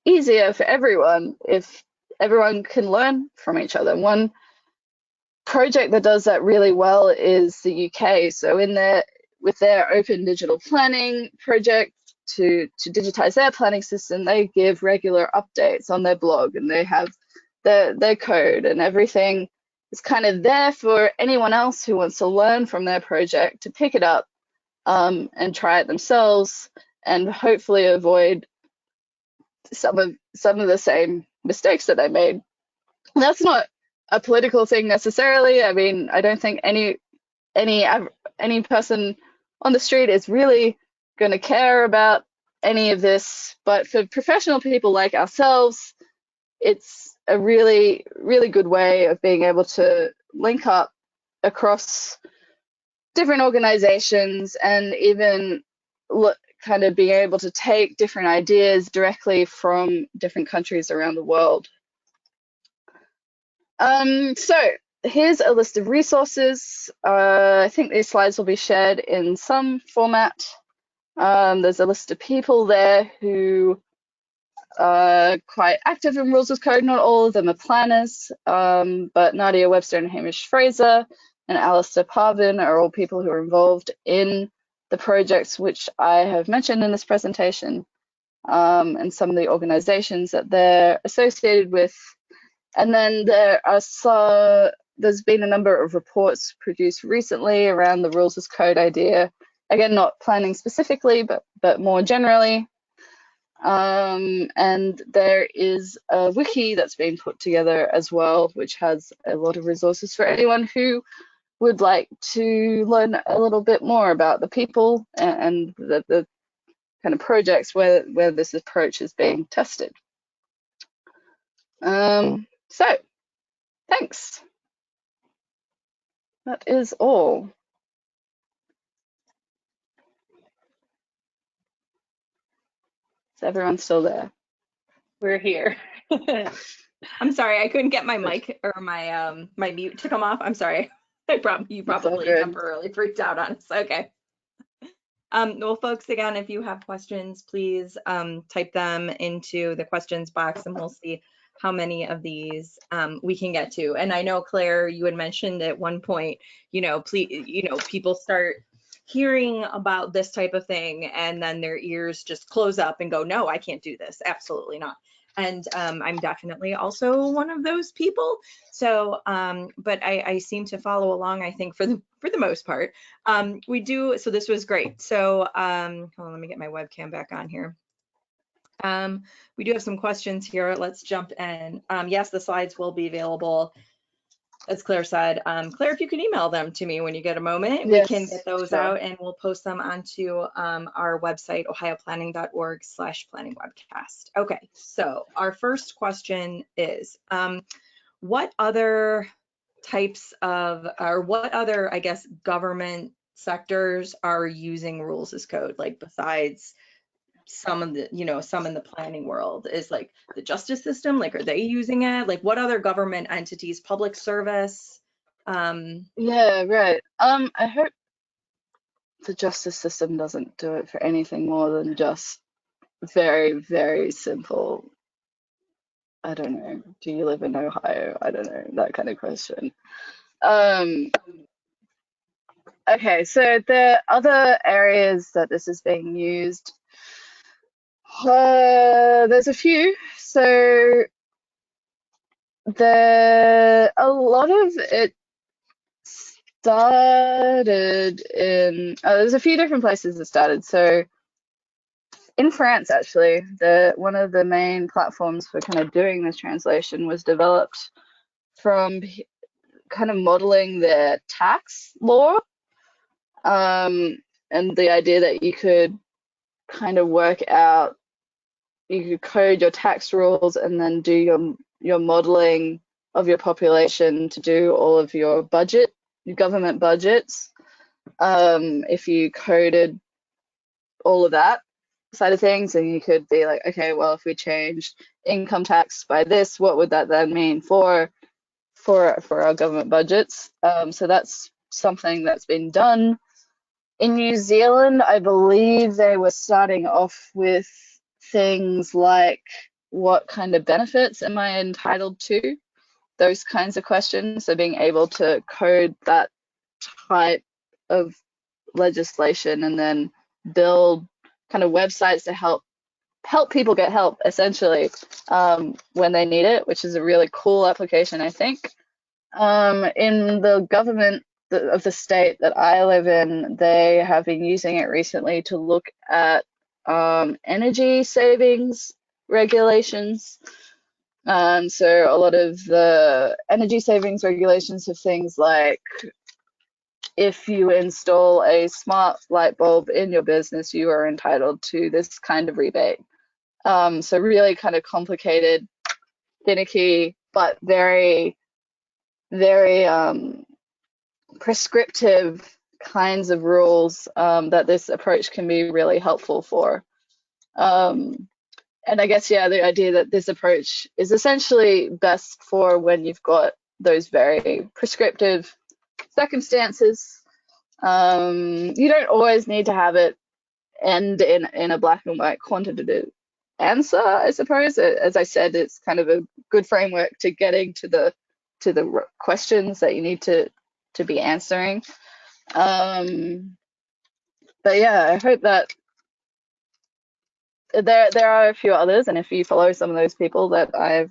easier for everyone if everyone can learn from each other. One project that does that really well is the UK. So with their open digital planning project to digitize their planning system, they give regular updates on their blog, and they have their code, and everything is kind of there for anyone else who wants to learn from their project to pick it up and try it themselves, and hopefully avoid some of the same mistakes that I made. And that's not a political thing necessarily. I mean, I don't think any person on the street is really going to care about any of this, but for professional people like ourselves, it's a really, really good way of being able to link up across different organizations and even kind of being able to take different ideas directly from different countries around the world. So here's a list of resources. I think these slides will be shared in some format. There's a list of people there who are quite active in rules of code. Not all of them are planners, but Nadia Webster and Hamish Fraser and Alistair Parvin are all people who are involved in the projects which I have mentioned in this presentation, and some of the organizations that they're associated with. And then there's been a number of reports produced recently around the rules as code idea. Again, not planning specifically, but more generally. And there is a wiki that's been put together as well, which has a lot of resources for anyone who would like to learn a little bit more about the people and the kind of projects where this approach is being tested. So, thanks. that is all. Is everyone still there? We're here. I'm sorry, I couldn't get my mic or my my mute to come off. I'm sorry. You It's all probably good. temporarily freaked out on us. Okay. Well, folks, again, if you have questions, please type them into the questions box and we'll see how many of these we can get to. And I know, Claire, you had mentioned at one point, people start hearing about this type of thing and then their ears just close up and go, no, I can't do this. Absolutely not. And I'm definitely also one of those people. So, but I seem to follow along, I think, for the most part. We do, so this was great. So hold on, let me get my webcam back on here. We do have some questions here. Let's jump in. Yes, the slides will be available, as Claire said. Claire, if you can email them to me when you get a moment, we can get those out and we'll post them onto our website, ohioplanning.org/planningwebcast. Okay, so our first question is, what other types of, or what other, I guess, government sectors are using rules as code, like besides some of the, some in the planning world? Is like the justice system, like, are they using it? Like, what other government entities, public service? Yeah, right. I hope the justice system doesn't do it for anything more than just very, very simple. I don't know. Do you live in Ohio? I don't know, that kind of question. Okay, so the other areas that this is being used, there's a few. So a lot of it started in, there's a few different places it started. So in France, actually, one of the main platforms for kind of doing this translation was developed from kind of modeling their tax law, and the idea that you could kind of work out, you could code your tax rules and then do your modeling of your population to do all of your government budgets. If you coded all of that side of things, and you could be like, okay, well, if we changed income tax by this, what would that then mean for our government budgets? So that's something that's been done. In New Zealand, I believe they were starting off with things like, what kind of benefits am I entitled to? Those kinds of questions. So being able to code that type of legislation and then build kind of websites to help people get help, essentially, when they need it, which is a really cool application, I think. In the government of the state that I live in, they have been using it recently to look at energy savings regulations. So a lot of the energy savings regulations have things like, if you install a smart light bulb in your business, you are entitled to this kind of rebate. So really kind of complicated, finicky, but very, very prescriptive kinds of rules that this approach can be really helpful for. And I guess, yeah, the idea that this approach is essentially best for when you've got those very prescriptive circumstances. You don't always need to have it end in a black and white quantitative answer, I suppose. As I said, it's kind of a good framework to getting to the questions that you need to be answering. But yeah, I hope that there are a few others, and if you follow some of those people that I've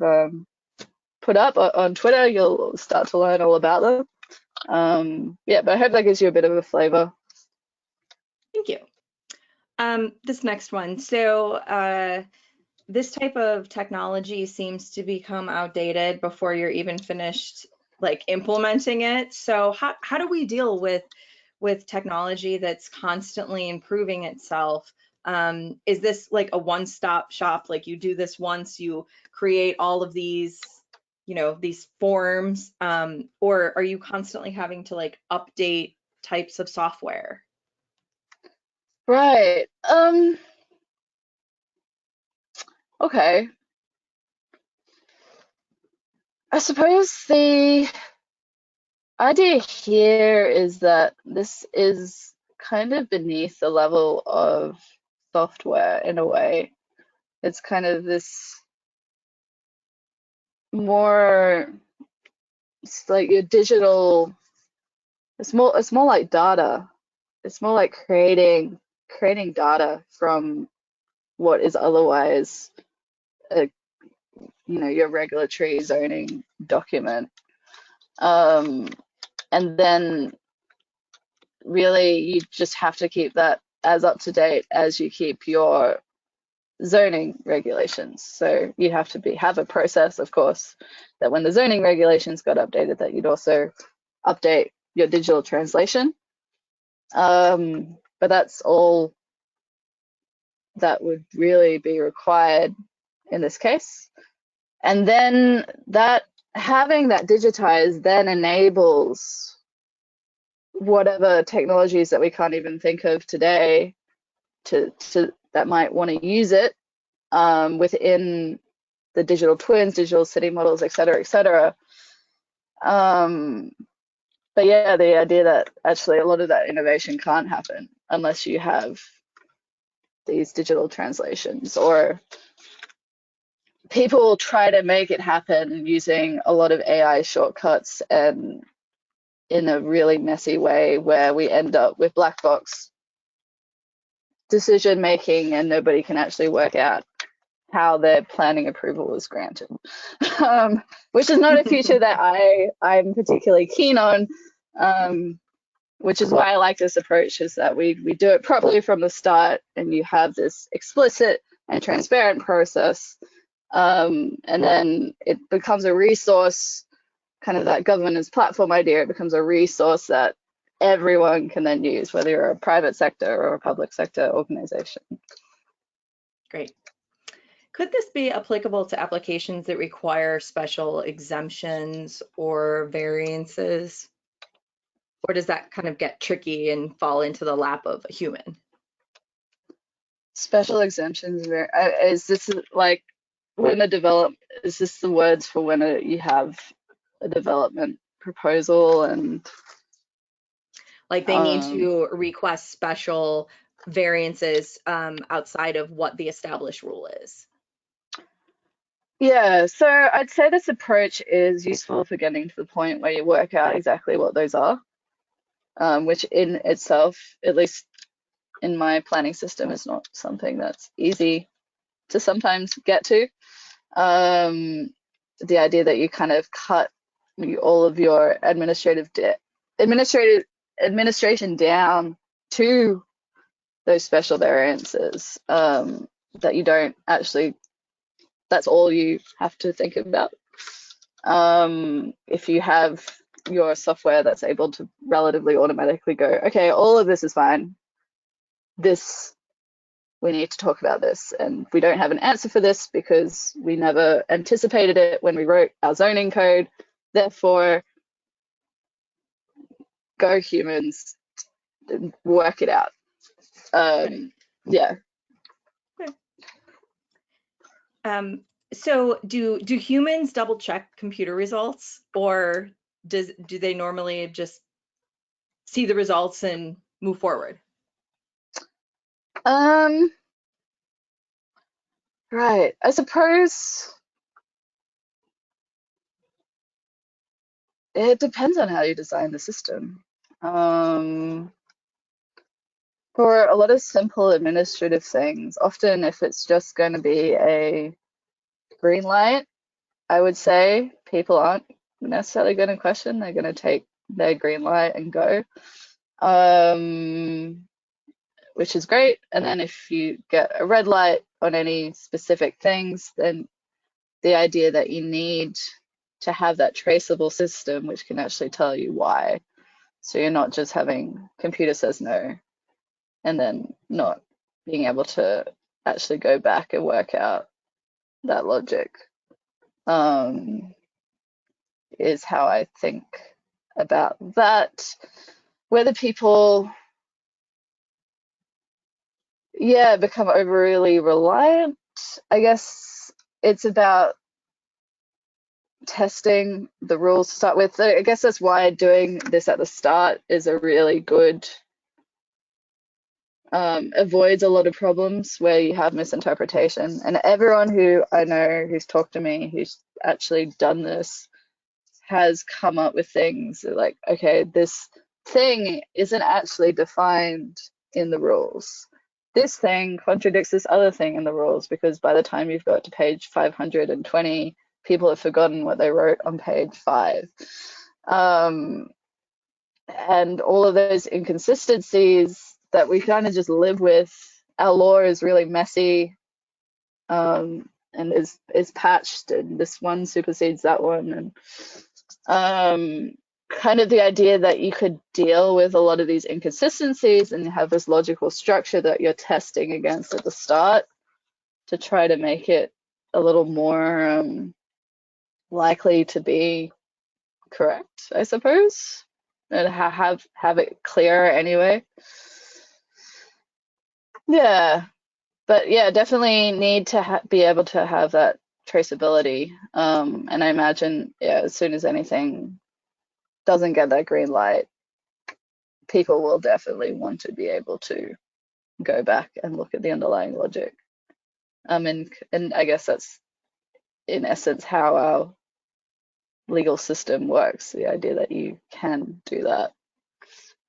put up on Twitter, you'll start to learn all about them. Yeah, but I hope that gives you a bit of a flavor. Thank you. This next one. So this type of technology seems to become outdated before you're even finished like implementing it. So how do we deal with technology that's constantly improving itself? Is this like a one-stop shop? Like you do this once, you create all of these these forms, or are you constantly having to like update types of software? Right. Okay. I suppose the idea here is that this is kind of beneath the level of software in a way. It's kind of this more, it's like your digital, it's more like data. It's more like creating data from what is otherwise a, your regulatory zoning document. And then really you just have to keep that as up to date as you keep your zoning regulations. So you have to have a process, of course, that when the zoning regulations got updated, that you'd also update your digital translation. But that's all that would really be required in this case. And then having that digitized then enables whatever technologies that we can't even think of today to that might want to use it within the digital twins, digital city models, et cetera, et cetera. But yeah, the idea that actually a lot of that innovation can't happen unless you have these digital translations, or people try to make it happen using a lot of AI shortcuts and in a really messy way where we end up with black box decision making and nobody can actually work out how their planning approval was granted, which is not a feature that I'm particularly keen on, which is why I like this approach, is that we do it properly from the start and you have this explicit and transparent process, and then it becomes a resource, kind of that governance platform idea. It becomes a resource that everyone can then use, whether you're a private sector or a public sector organization. Great. Could this be applicable to applications that require special exemptions or variances? Or does that kind of get tricky and fall into the lap of a human? Special exemptions, is this like when is this the words for when you have a development proposal and like they need to request special variances outside of what the established rule is? Yeah, so I'd say this approach is useful for getting to the point where you work out exactly what those are, which in itself, at least in my planning system, is not something that's easy to sometimes get to. The idea that you kind of cut all of your administration down to those special variances, that you don't actually, that's all you have to think about. If you have your software that's able to relatively automatically go, okay, all of this is fine, we need to talk about this, and we don't have an answer for this because we never anticipated it when we wrote our zoning code, therefore go humans, work it out. Yeah. So do humans double check computer results, or do they normally just see the results and move forward? Right. I suppose it depends on how you design the system. For a lot of simple administrative things, often if it's just going to be a green light, I would say people aren't necessarily going to question. They're going to take their green light and go, which is great. And then if you get a red light on any specific things, then the idea that you need to have that traceable system which can actually tell you why. So you're not just having computer says no and then not being able to actually go back and work out that logic. is how I think about that. Whether people, become overly reliant, I guess it's about testing the rules to start with. I guess that's why doing this at the start is a really good, avoids a lot of problems where you have misinterpretation. And everyone who I know who's talked to me who's actually done this has come up with things like, okay, this thing isn't actually defined in the rules. This thing contradicts this other thing in the rules, because by the time you've got to page 520, people have forgotten what they wrote on page 5. And all of those inconsistencies that we kind of just live with. Our law is really messy, and is patched, and this one supersedes that one, and kind of the idea that you could deal with a lot of these inconsistencies and have this logical structure that you're testing against at the start to try to make it a little more likely to be correct, I suppose, and have it clear anyway. Yeah, but yeah, definitely need to be able to have that traceability. And I imagine, as soon as anything doesn't get that green light, people will definitely want to be able to go back and look at the underlying logic. And I guess that's in essence how our legal system works, the idea that you can do that.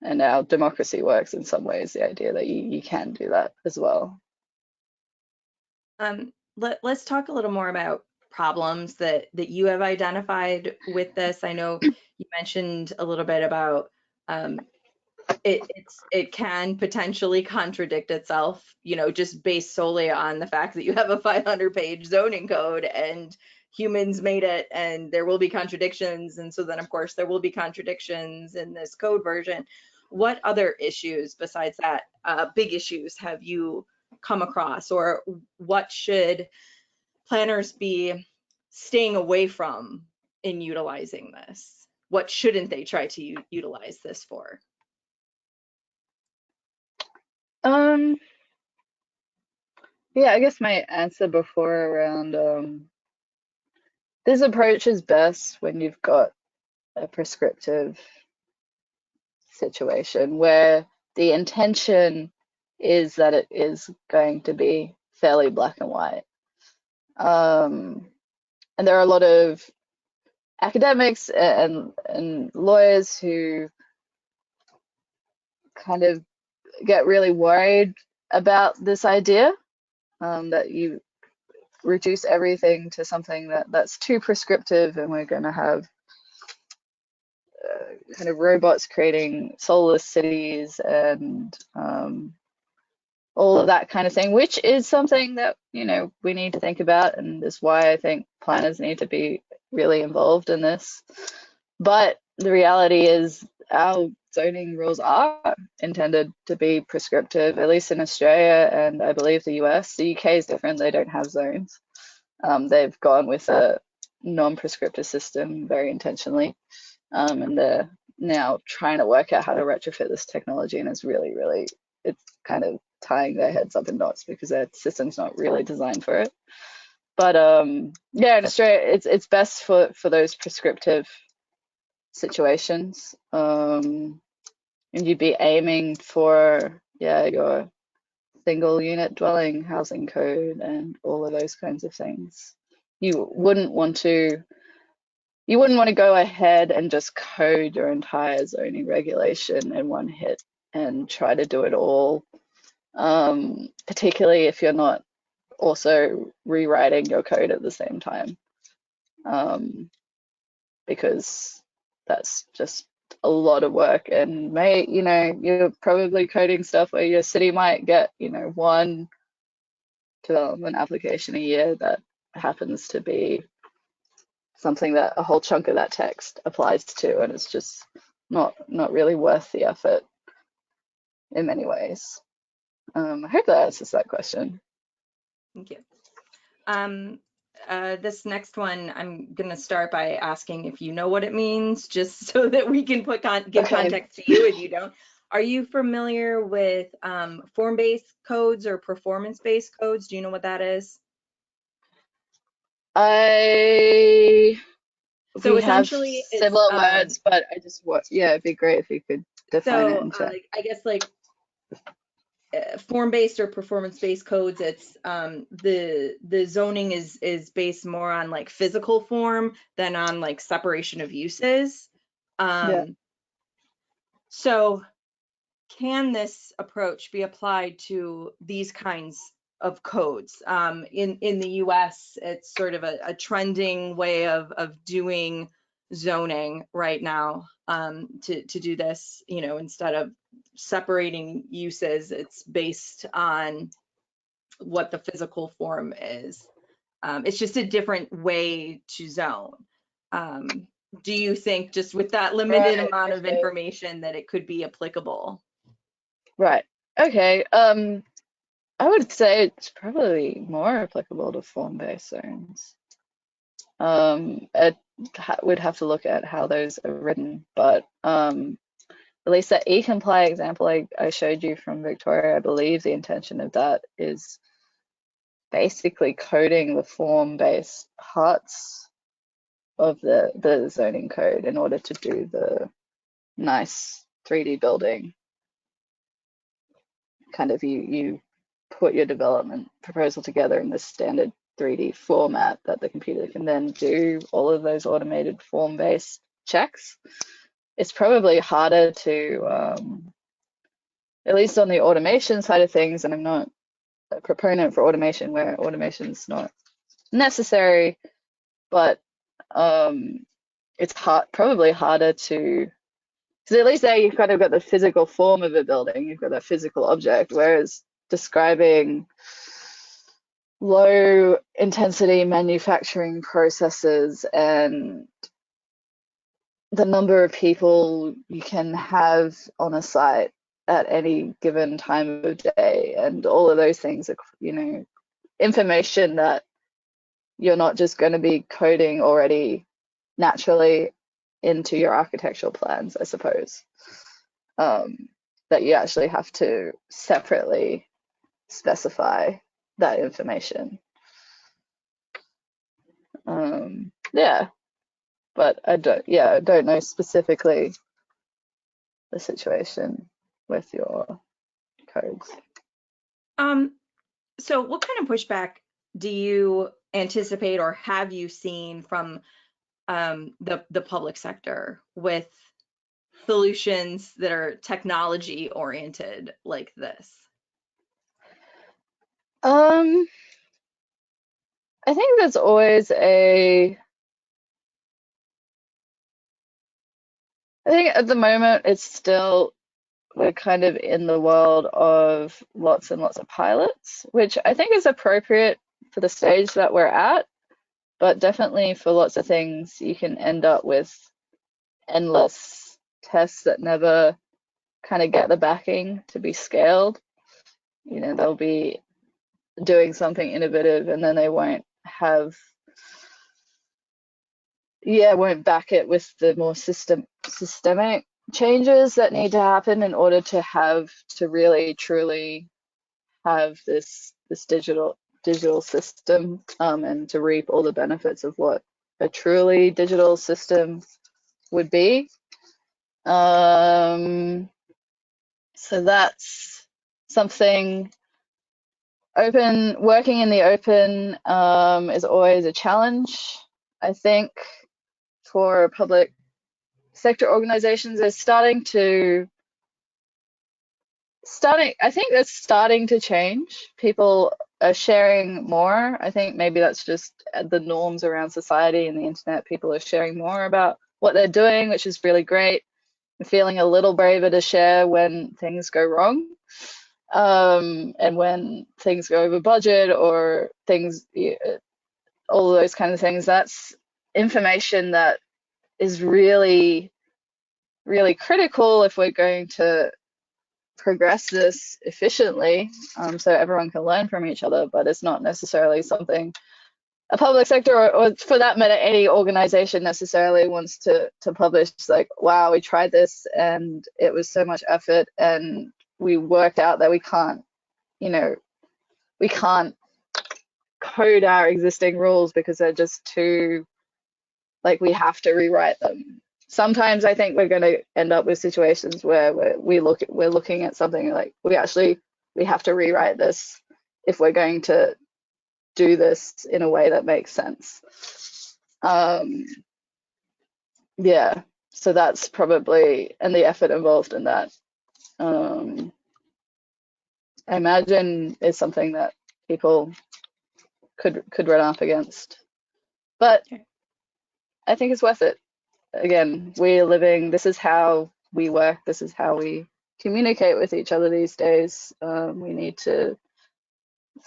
And our democracy works in some ways, the idea that you can do that as well. Let's talk a little more about problems that you have identified with this. I know you mentioned a little bit about it can potentially contradict itself, just based solely on the fact that you have a 500-page zoning code and humans made it, and there will be contradictions. And so then, of course, there will be contradictions in this code version. What other issues besides that, big issues, have you come across, or what should planners be staying away from in utilizing this? What shouldn't they try to utilize this for? Yeah, I guess my answer before around this approach is best when you've got a prescriptive situation where the intention is that it is going to be fairly black and white. And there are a lot of academics and lawyers who kind of get really worried about this idea, that you reduce everything to something that's too prescriptive, and we're going to have kind of robots creating soulless cities and all of that kind of thing, which is something that we need to think about, and is why I think planners need to be really involved in this. But the reality is our zoning rules are intended to be prescriptive, at least in Australia and I believe the US. The UK is different, they don't have zones. They've gone with a non-prescriptive system very intentionally, and they're now trying to work out how to retrofit this technology, and it's kind of tying their heads up in knots because their system's not really designed for it. But yeah, in Australia, it's best for those prescriptive situations, and you'd be aiming for your single unit dwelling housing code and all of those kinds of things. You wouldn't want to go ahead and just code your entire zoning regulation in one hit and try to do it all, particularly if you're not also rewriting your code at the same time, because that's just a lot of work. And you're probably coding stuff where your city might get one development application a year that happens to be something that a whole chunk of that text applies to, and it's just not really worth the effort in many ways. I hope that answers that question. Thank you. this next one, I'm going to start by asking if you know what it means, just so that we can give Okay. context to you if you don't. Are you familiar with form-based codes or performance-based codes? Do you know what that is? So We have essentially, it's similar words, but I just yeah, it'd be great if you could define it in chat. I guess like form-based or performance-based codes, it's the zoning is based more on like physical form than on like separation of uses. Yeah. So can this approach be applied to these kinds of codes? In the US, it's sort of a trending way of doing zoning right now, to do this, you know, instead of separating uses, it's based on what the physical form is. It's just a different way to zone. Do you think, just with that limited Right. amount of Okay. information, that it could be applicable? Right. Okay. I would say it's probably more applicable to form-based zones. We'd have to look at how those are written, but at least that e-comply example I showed you from Victoria, I believe the intention of that is basically coding the form-based parts of the zoning code in order to do the nice 3D building. Kind of you put your development proposal together in the standard 3D format that the computer can then do all of those automated form-based checks. It's probably harder to, at least on the automation side of things, and I'm not a proponent for automation where automation's not necessary, but it's probably harder to, because at least there you've kind of got the physical form of a building, you've got a physical object, whereas describing low intensity manufacturing processes and the number of people you can have on a site at any given time of day and all of those things are, you know, information that you're not just going to be coding already naturally into your architectural plans, I suppose, that you actually have to separately specify that information. Yeah, but I don't know specifically the situation with your codes. So what kind of pushback do you anticipate, or have you seen from the public sector with solutions that are technology oriented like this? I think there's always I think at the moment we're kind of in the world of lots and lots of pilots, which I think is appropriate for the stage that we're at, but definitely for lots of things you can end up with endless tests that never kind of get the backing to be scaled. You know, they'll be doing something innovative and then they won't back it with the more systemic changes that need to happen in order to really truly have this digital system, and to reap all the benefits of what a truly digital system would be. So that's something. Working in the open is always a challenge, I think, for public sector organizations. I think that's starting to change. People are sharing more. I think maybe that's just the norms around society and the internet. People are sharing more about what they're doing, which is really great. I'm feeling a little braver to share when things go wrong, and when things go over budget or all of those kind of things. That's information that is really, really critical if we're going to progress this efficiently, so everyone can learn from each other, but it's not necessarily something a public sector or for that matter any organization necessarily wants to publish like, wow, we tried this and it was so much effort and we worked out that we can't, you know, we can't code our existing rules because they're just too, like, we have to rewrite them. Sometimes I think we're going to end up with situations where we're looking at something like we have to rewrite this if we're going to do this in a way that makes sense. Yeah, so that's probably, and the effort involved in that, I imagine is something that people could run up against. But I think it's worth it. Again, this is how we work, this is how we communicate with each other these days. We need to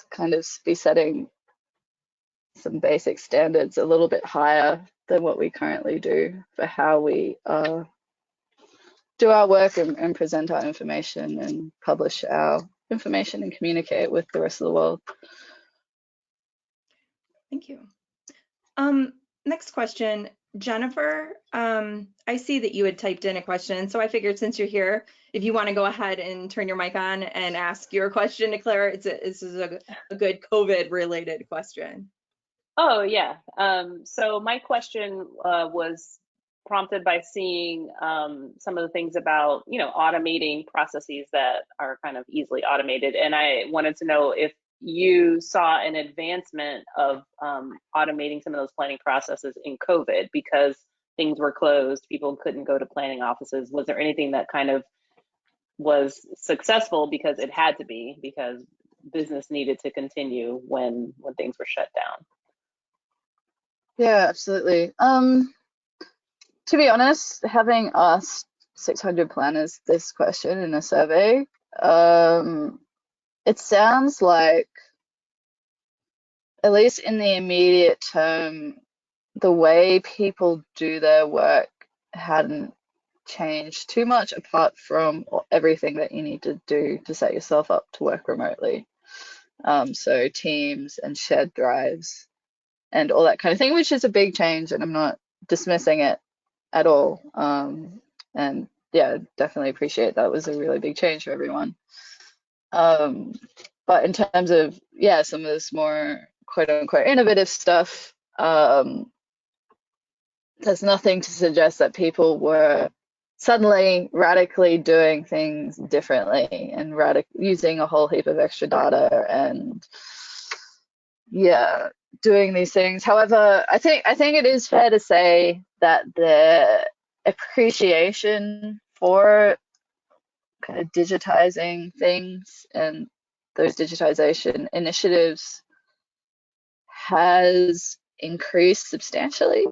kind of be setting some basic standards a little bit higher than what we currently do for how we do our work and present our information and publish our information and communicate with the rest of the world. Thank you. Next question, Jennifer. I see that you had typed in a question, so I figured since you're here, if you want to go ahead and turn your mic on and ask your question to Claire, this is a good COVID-related question. Oh, yeah. So my question was prompted by seeing some of the things about, automating processes that are kind of easily automated. And I wanted to know if you saw an advancement of automating some of those planning processes in COVID because things were closed, people couldn't go to planning offices. Was there anything that kind of was successful because it had to be, because business needed to continue when things were shut down? Yeah, absolutely. To be honest, having asked 600 planners this question in a survey, it sounds like, at least in the immediate term, the way people do their work hadn't changed too much apart from everything that you need to do to set yourself up to work remotely. So Teams and shared drives and all that kind of thing, which is a big change, and I'm not dismissing it at all. And yeah, definitely appreciate that. It was a really big change for everyone. But in terms of, yeah, some of this more quote unquote innovative stuff, there's nothing to suggest that people were suddenly radically doing things differently and using a whole heap of extra data and, yeah, doing these things. However, I think it is fair to say that the appreciation for kind of digitizing things and those digitization initiatives has increased substantially.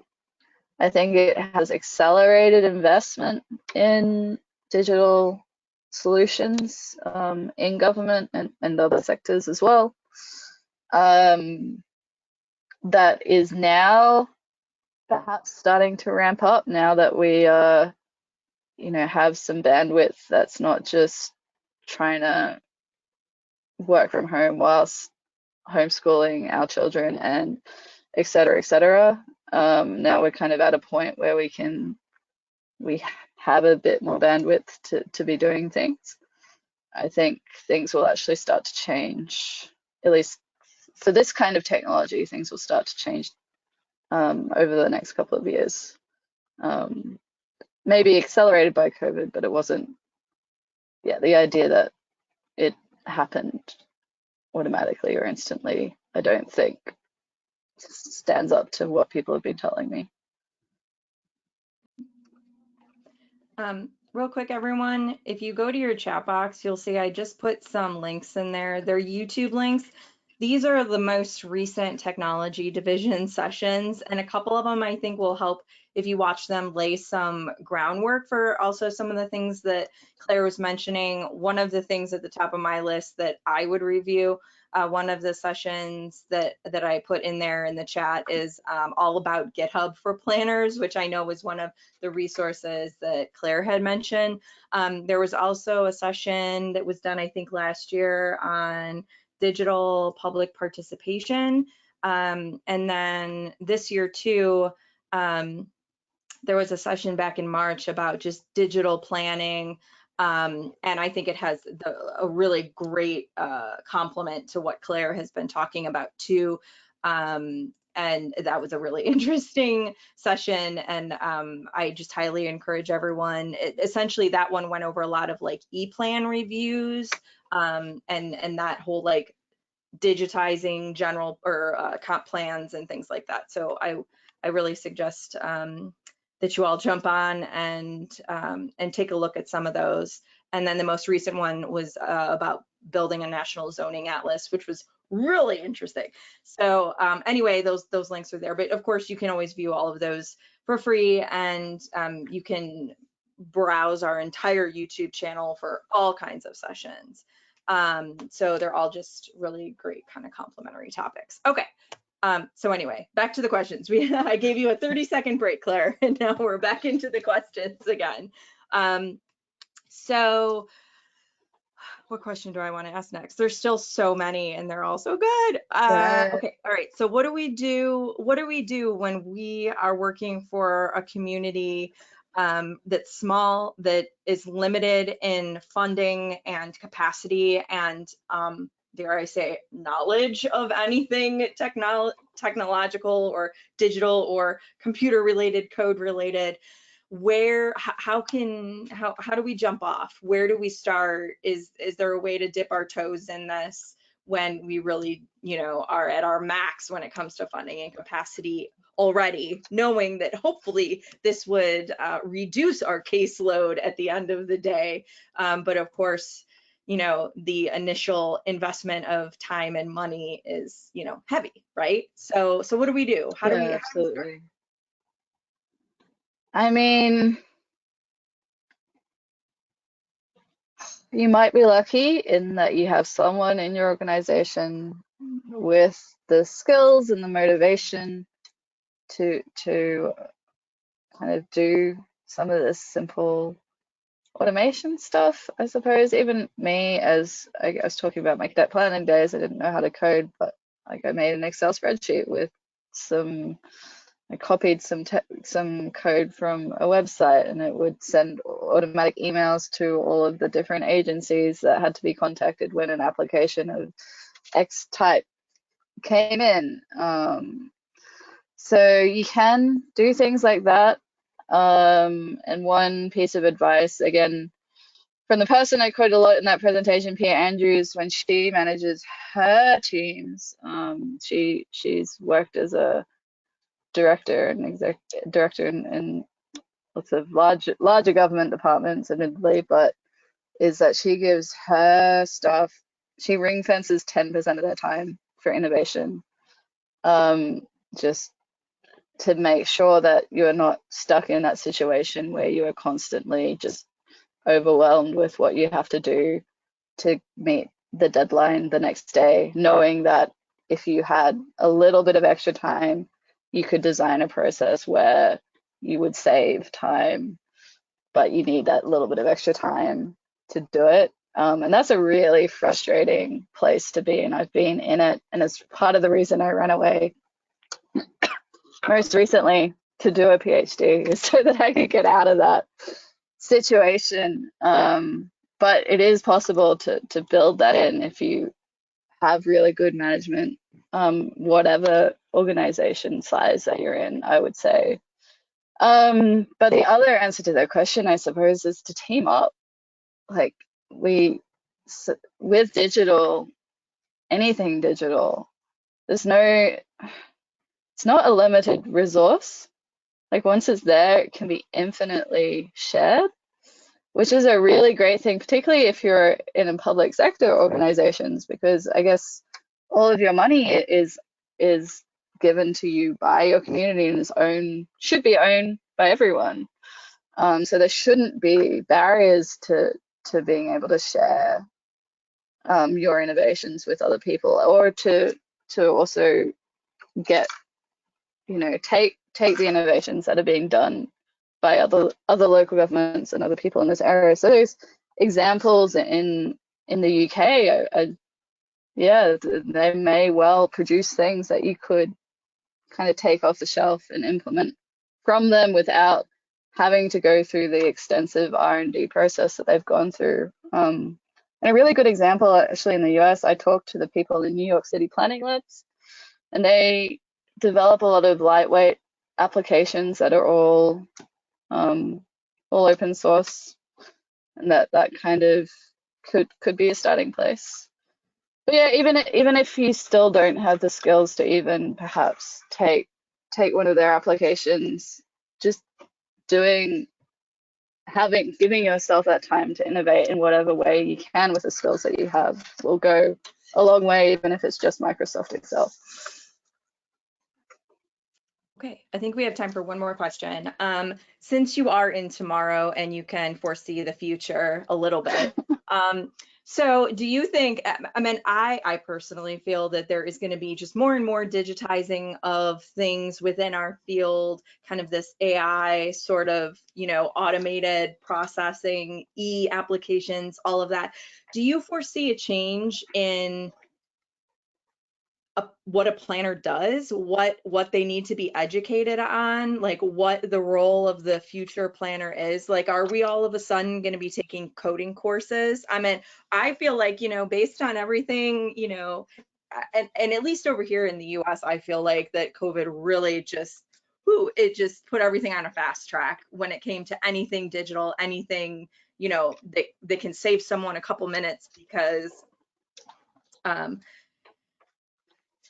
I think it has accelerated investment in digital solutions in government and other sectors as well. That is now perhaps starting to ramp up now that we have some bandwidth that's not just trying to work from home whilst homeschooling our children and et cetera, et cetera. Now we're kind of at a point where we have a bit more bandwidth to be doing things. I think things will actually start to change, at least for this kind of technology, things will start to change over the next couple of years. Maybe accelerated by COVID, but it wasn't, the idea that it happened automatically or instantly, I don't think stands up to what people have been telling me. Real quick, everyone, if you go to your chat box, you'll see I just put some links in there. They're YouTube links. These are the most recent technology division sessions, and a couple of them I think will help if you watch them lay some groundwork for also some of the things that Claire was mentioning. One of the things at the top of my list that I would review, one of the sessions that I put in there in the chat is all about GitHub for planners, which I know was one of the resources that Claire had mentioned. There was also a session that was done, I think, last year on digital public participation. And then this year too, there was a session back in March about just digital planning. And I think it has a really great complement to what Claire has been talking about too. And that was a really interesting session. And I just highly encourage everyone. Essentially, that one went over a lot of like e-plan reviews and that whole like digitizing general or comp plans and things like that. So I really suggest that you all jump on and take a look at some of those. And then the most recent one was about building a national zoning atlas, which was really interesting. So anyway, those links are there. But of course, you can always view all of those for free, and you can browse our entire YouTube channel for all kinds of sessions. So they're all just really great kind of complementary topics. Okay. So anyway, back to the questions. I gave you a 30-second break, Claire, and now we're back into the questions again. So what question do I want to ask next? There's still so many and they're all so good. Okay, all right. So what do we do? What do we do when we are working for a community that's small, that is limited in funding and capacity and dare I say, knowledge of anything technological or digital or computer related, code related? How do we jump off? Where do we start? Is there a way to dip our toes in this when we really, are at our max when it comes to funding and capacity already, knowing that hopefully this would reduce our caseload at the end of the day? But of course, the initial investment of time and money is, heavy, right? So what do we do? How do we? Absolutely. I mean, you might be lucky in that you have someone in your organization with the skills and the motivation to kind of do some of this simple automation stuff, I suppose. Even me, as I was talking about my cadet planning days, I didn't know how to code, but like I made an Excel spreadsheet with I copied some code from a website, and it would send automatic emails to all of the different agencies that had to be contacted when an application of X type came in. So you can do things like that. And one piece of advice, again, from the person I quoted a lot in that presentation, Pia Andrews, when she manages her teams, she's worked as a director in lots of larger government departments, admittedly, but is that she gives her staff, she ring fences 10% of their time for innovation, just to make sure that you're not stuck in that situation where you are constantly just overwhelmed with what you have to do to meet the deadline the next day, knowing that if you had a little bit of extra time, you could design a process where you would save time, but you need that little bit of extra time to do it. And that's a really frustrating place to be, and I've been in it, and it's part of the reason I ran away most recently to do a PhD, is so that I could get out of that situation. But it is possible to build that in if you have really good management, whatever organization size that you're in, I would say. But the other answer to that question, I suppose, is to team up. Like with digital, anything digital, it's not a limited resource. Like once it's there, it can be infinitely shared, which is a really great thing, particularly if you're in public sector organizations, because I guess all of your money is given to you by your community and should be owned by everyone. So there shouldn't be barriers to being able to share your innovations with other people, or to also get, take the innovations that are being done by other local governments and other people in this area. So those examples in the UK are yeah, they may well produce things that you could kind of take off the shelf and implement from them without having to go through the extensive R&D process that they've gone through. And a really good example, actually, in the US, I talked to the people in New York City planning labs, and they develop a lot of lightweight applications that are all open source, and that kind of could be a starting place. But yeah, even if you still don't have the skills to even perhaps take one of their applications, just giving yourself that time to innovate in whatever way you can with the skills that you have will go a long way, even if it's just Microsoft Excel. Okay, I think we have time for one more question. Since you are in tomorrow and you can foresee the future a little bit, so do you think, I mean, I personally feel that there is going to be just more and more digitizing of things within our field, kind of this AI sort of, automated processing, applications, all of that. Do you foresee a change in what a planner does, what they need to be educated on, like what the role of the future planner is? Like, are we all of a sudden going to be taking coding courses? I mean, I feel like, based on everything, and at least over here in the US, I feel like that COVID really just, it just put everything on a fast track when it came to anything digital, anything, they can save someone a couple minutes because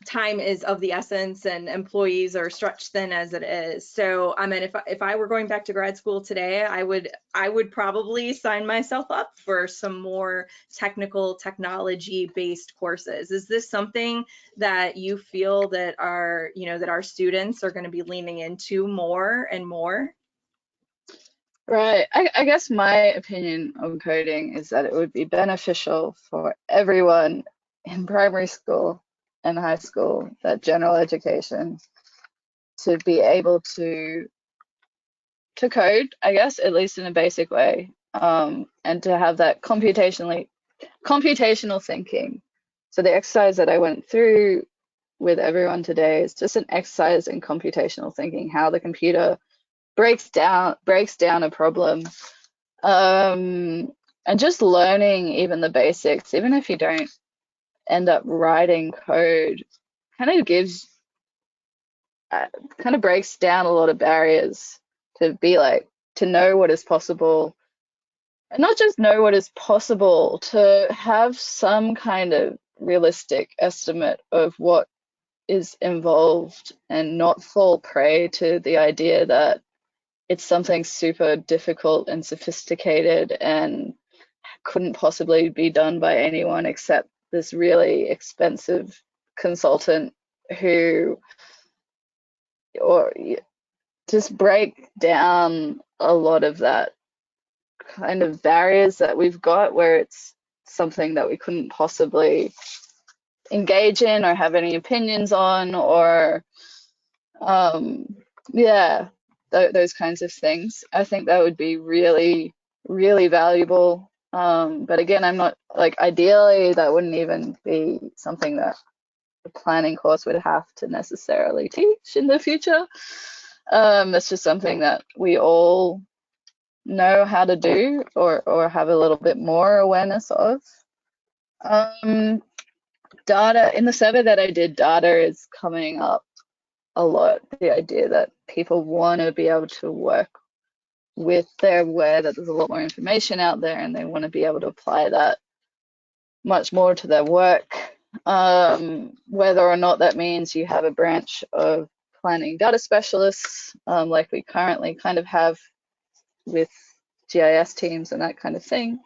time is of the essence and employees are stretched thin as it is. So I mean, if I were going back to grad school today, I would probably sign myself up for some more technology based courses. Is this something that you feel that our students are going to be leaning into more and more? Right. I guess my opinion on coding is that it would be beneficial for everyone in primary school and high school, that general education, to be able to code, I guess, at least in a basic way, and to have that computational thinking. So the exercise that I went through with everyone today is just an exercise in computational thinking, how the computer breaks down a problem, and just learning even the basics, even if you don't end up writing code, kind of gives kind of breaks down a lot of barriers to know what is possible, and not just know what is possible, to have some kind of realistic estimate of what is involved and not fall prey to the idea that it's something super difficult and sophisticated and couldn't possibly be done by anyone except this really expensive consultant who, or just break down a lot of that kind of barriers that we've got, where it's something that we couldn't possibly engage in or have any opinions on, or yeah, those kinds of things. I think that would be really, really valuable. But again, I'm not like, ideally that wouldn't even be something that the planning course would have to necessarily teach in the future. It's just something that we all know how to do, or have a little bit more awareness of. Data, in the survey that I did, data is coming up a lot. The idea that people want to be able to work with, they're aware that there's a lot more information out there and they want to be able to apply that much more to their work. Whether or not that means you have a branch of planning data specialists, like we currently kind of have with GIS teams and that kind of thing,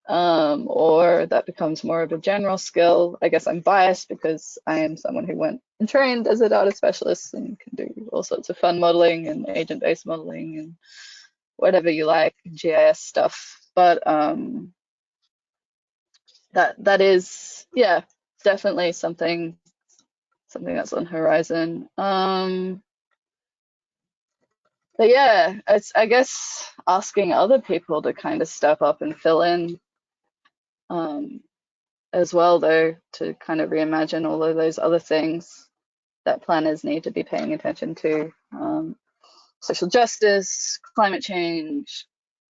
or that becomes more of a general skill. I guess I'm biased because I am someone who went and trained as a data specialist and can do all sorts of fun modeling and agent-based modeling and whatever you like, GIS stuff. But that is, yeah, definitely something that's on the horizon. But yeah, it's, I guess, asking other people to kind of step up and fill in as well, though, to kind of reimagine all of those other things that planners need to be paying attention to. Social justice, climate change,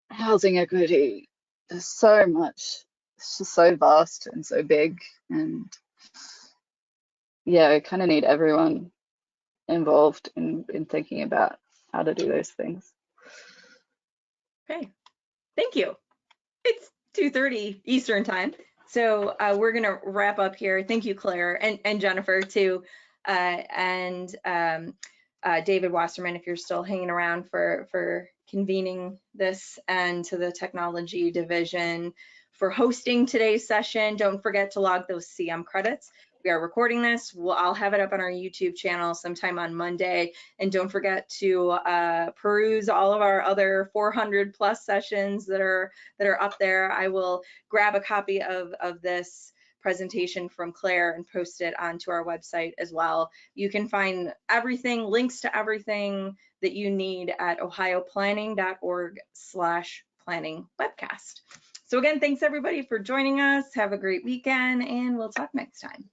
housing equity. There's so much. It's just so vast and so big. And yeah, I kind of need everyone involved in thinking about how to do those things. Okay, thank you. It's 2:30 Eastern time. So we're going to wrap up here. Thank you, Claire, and Jennifer, too, and David Wasserman, if you're still hanging around for convening this, and to the technology division for hosting today's session. Don't forget to log those CM credits. We are recording this. I'll have it up on our YouTube channel sometime on Monday. And don't forget to peruse all of our other 400 plus sessions that are up there. I will grab a copy of this presentation from Claire and post it onto our website as well. You can find everything, links to everything that you need at ohioplanning.org/planning webcast. So again, thanks everybody for joining us. Have a great weekend, and we'll talk next time.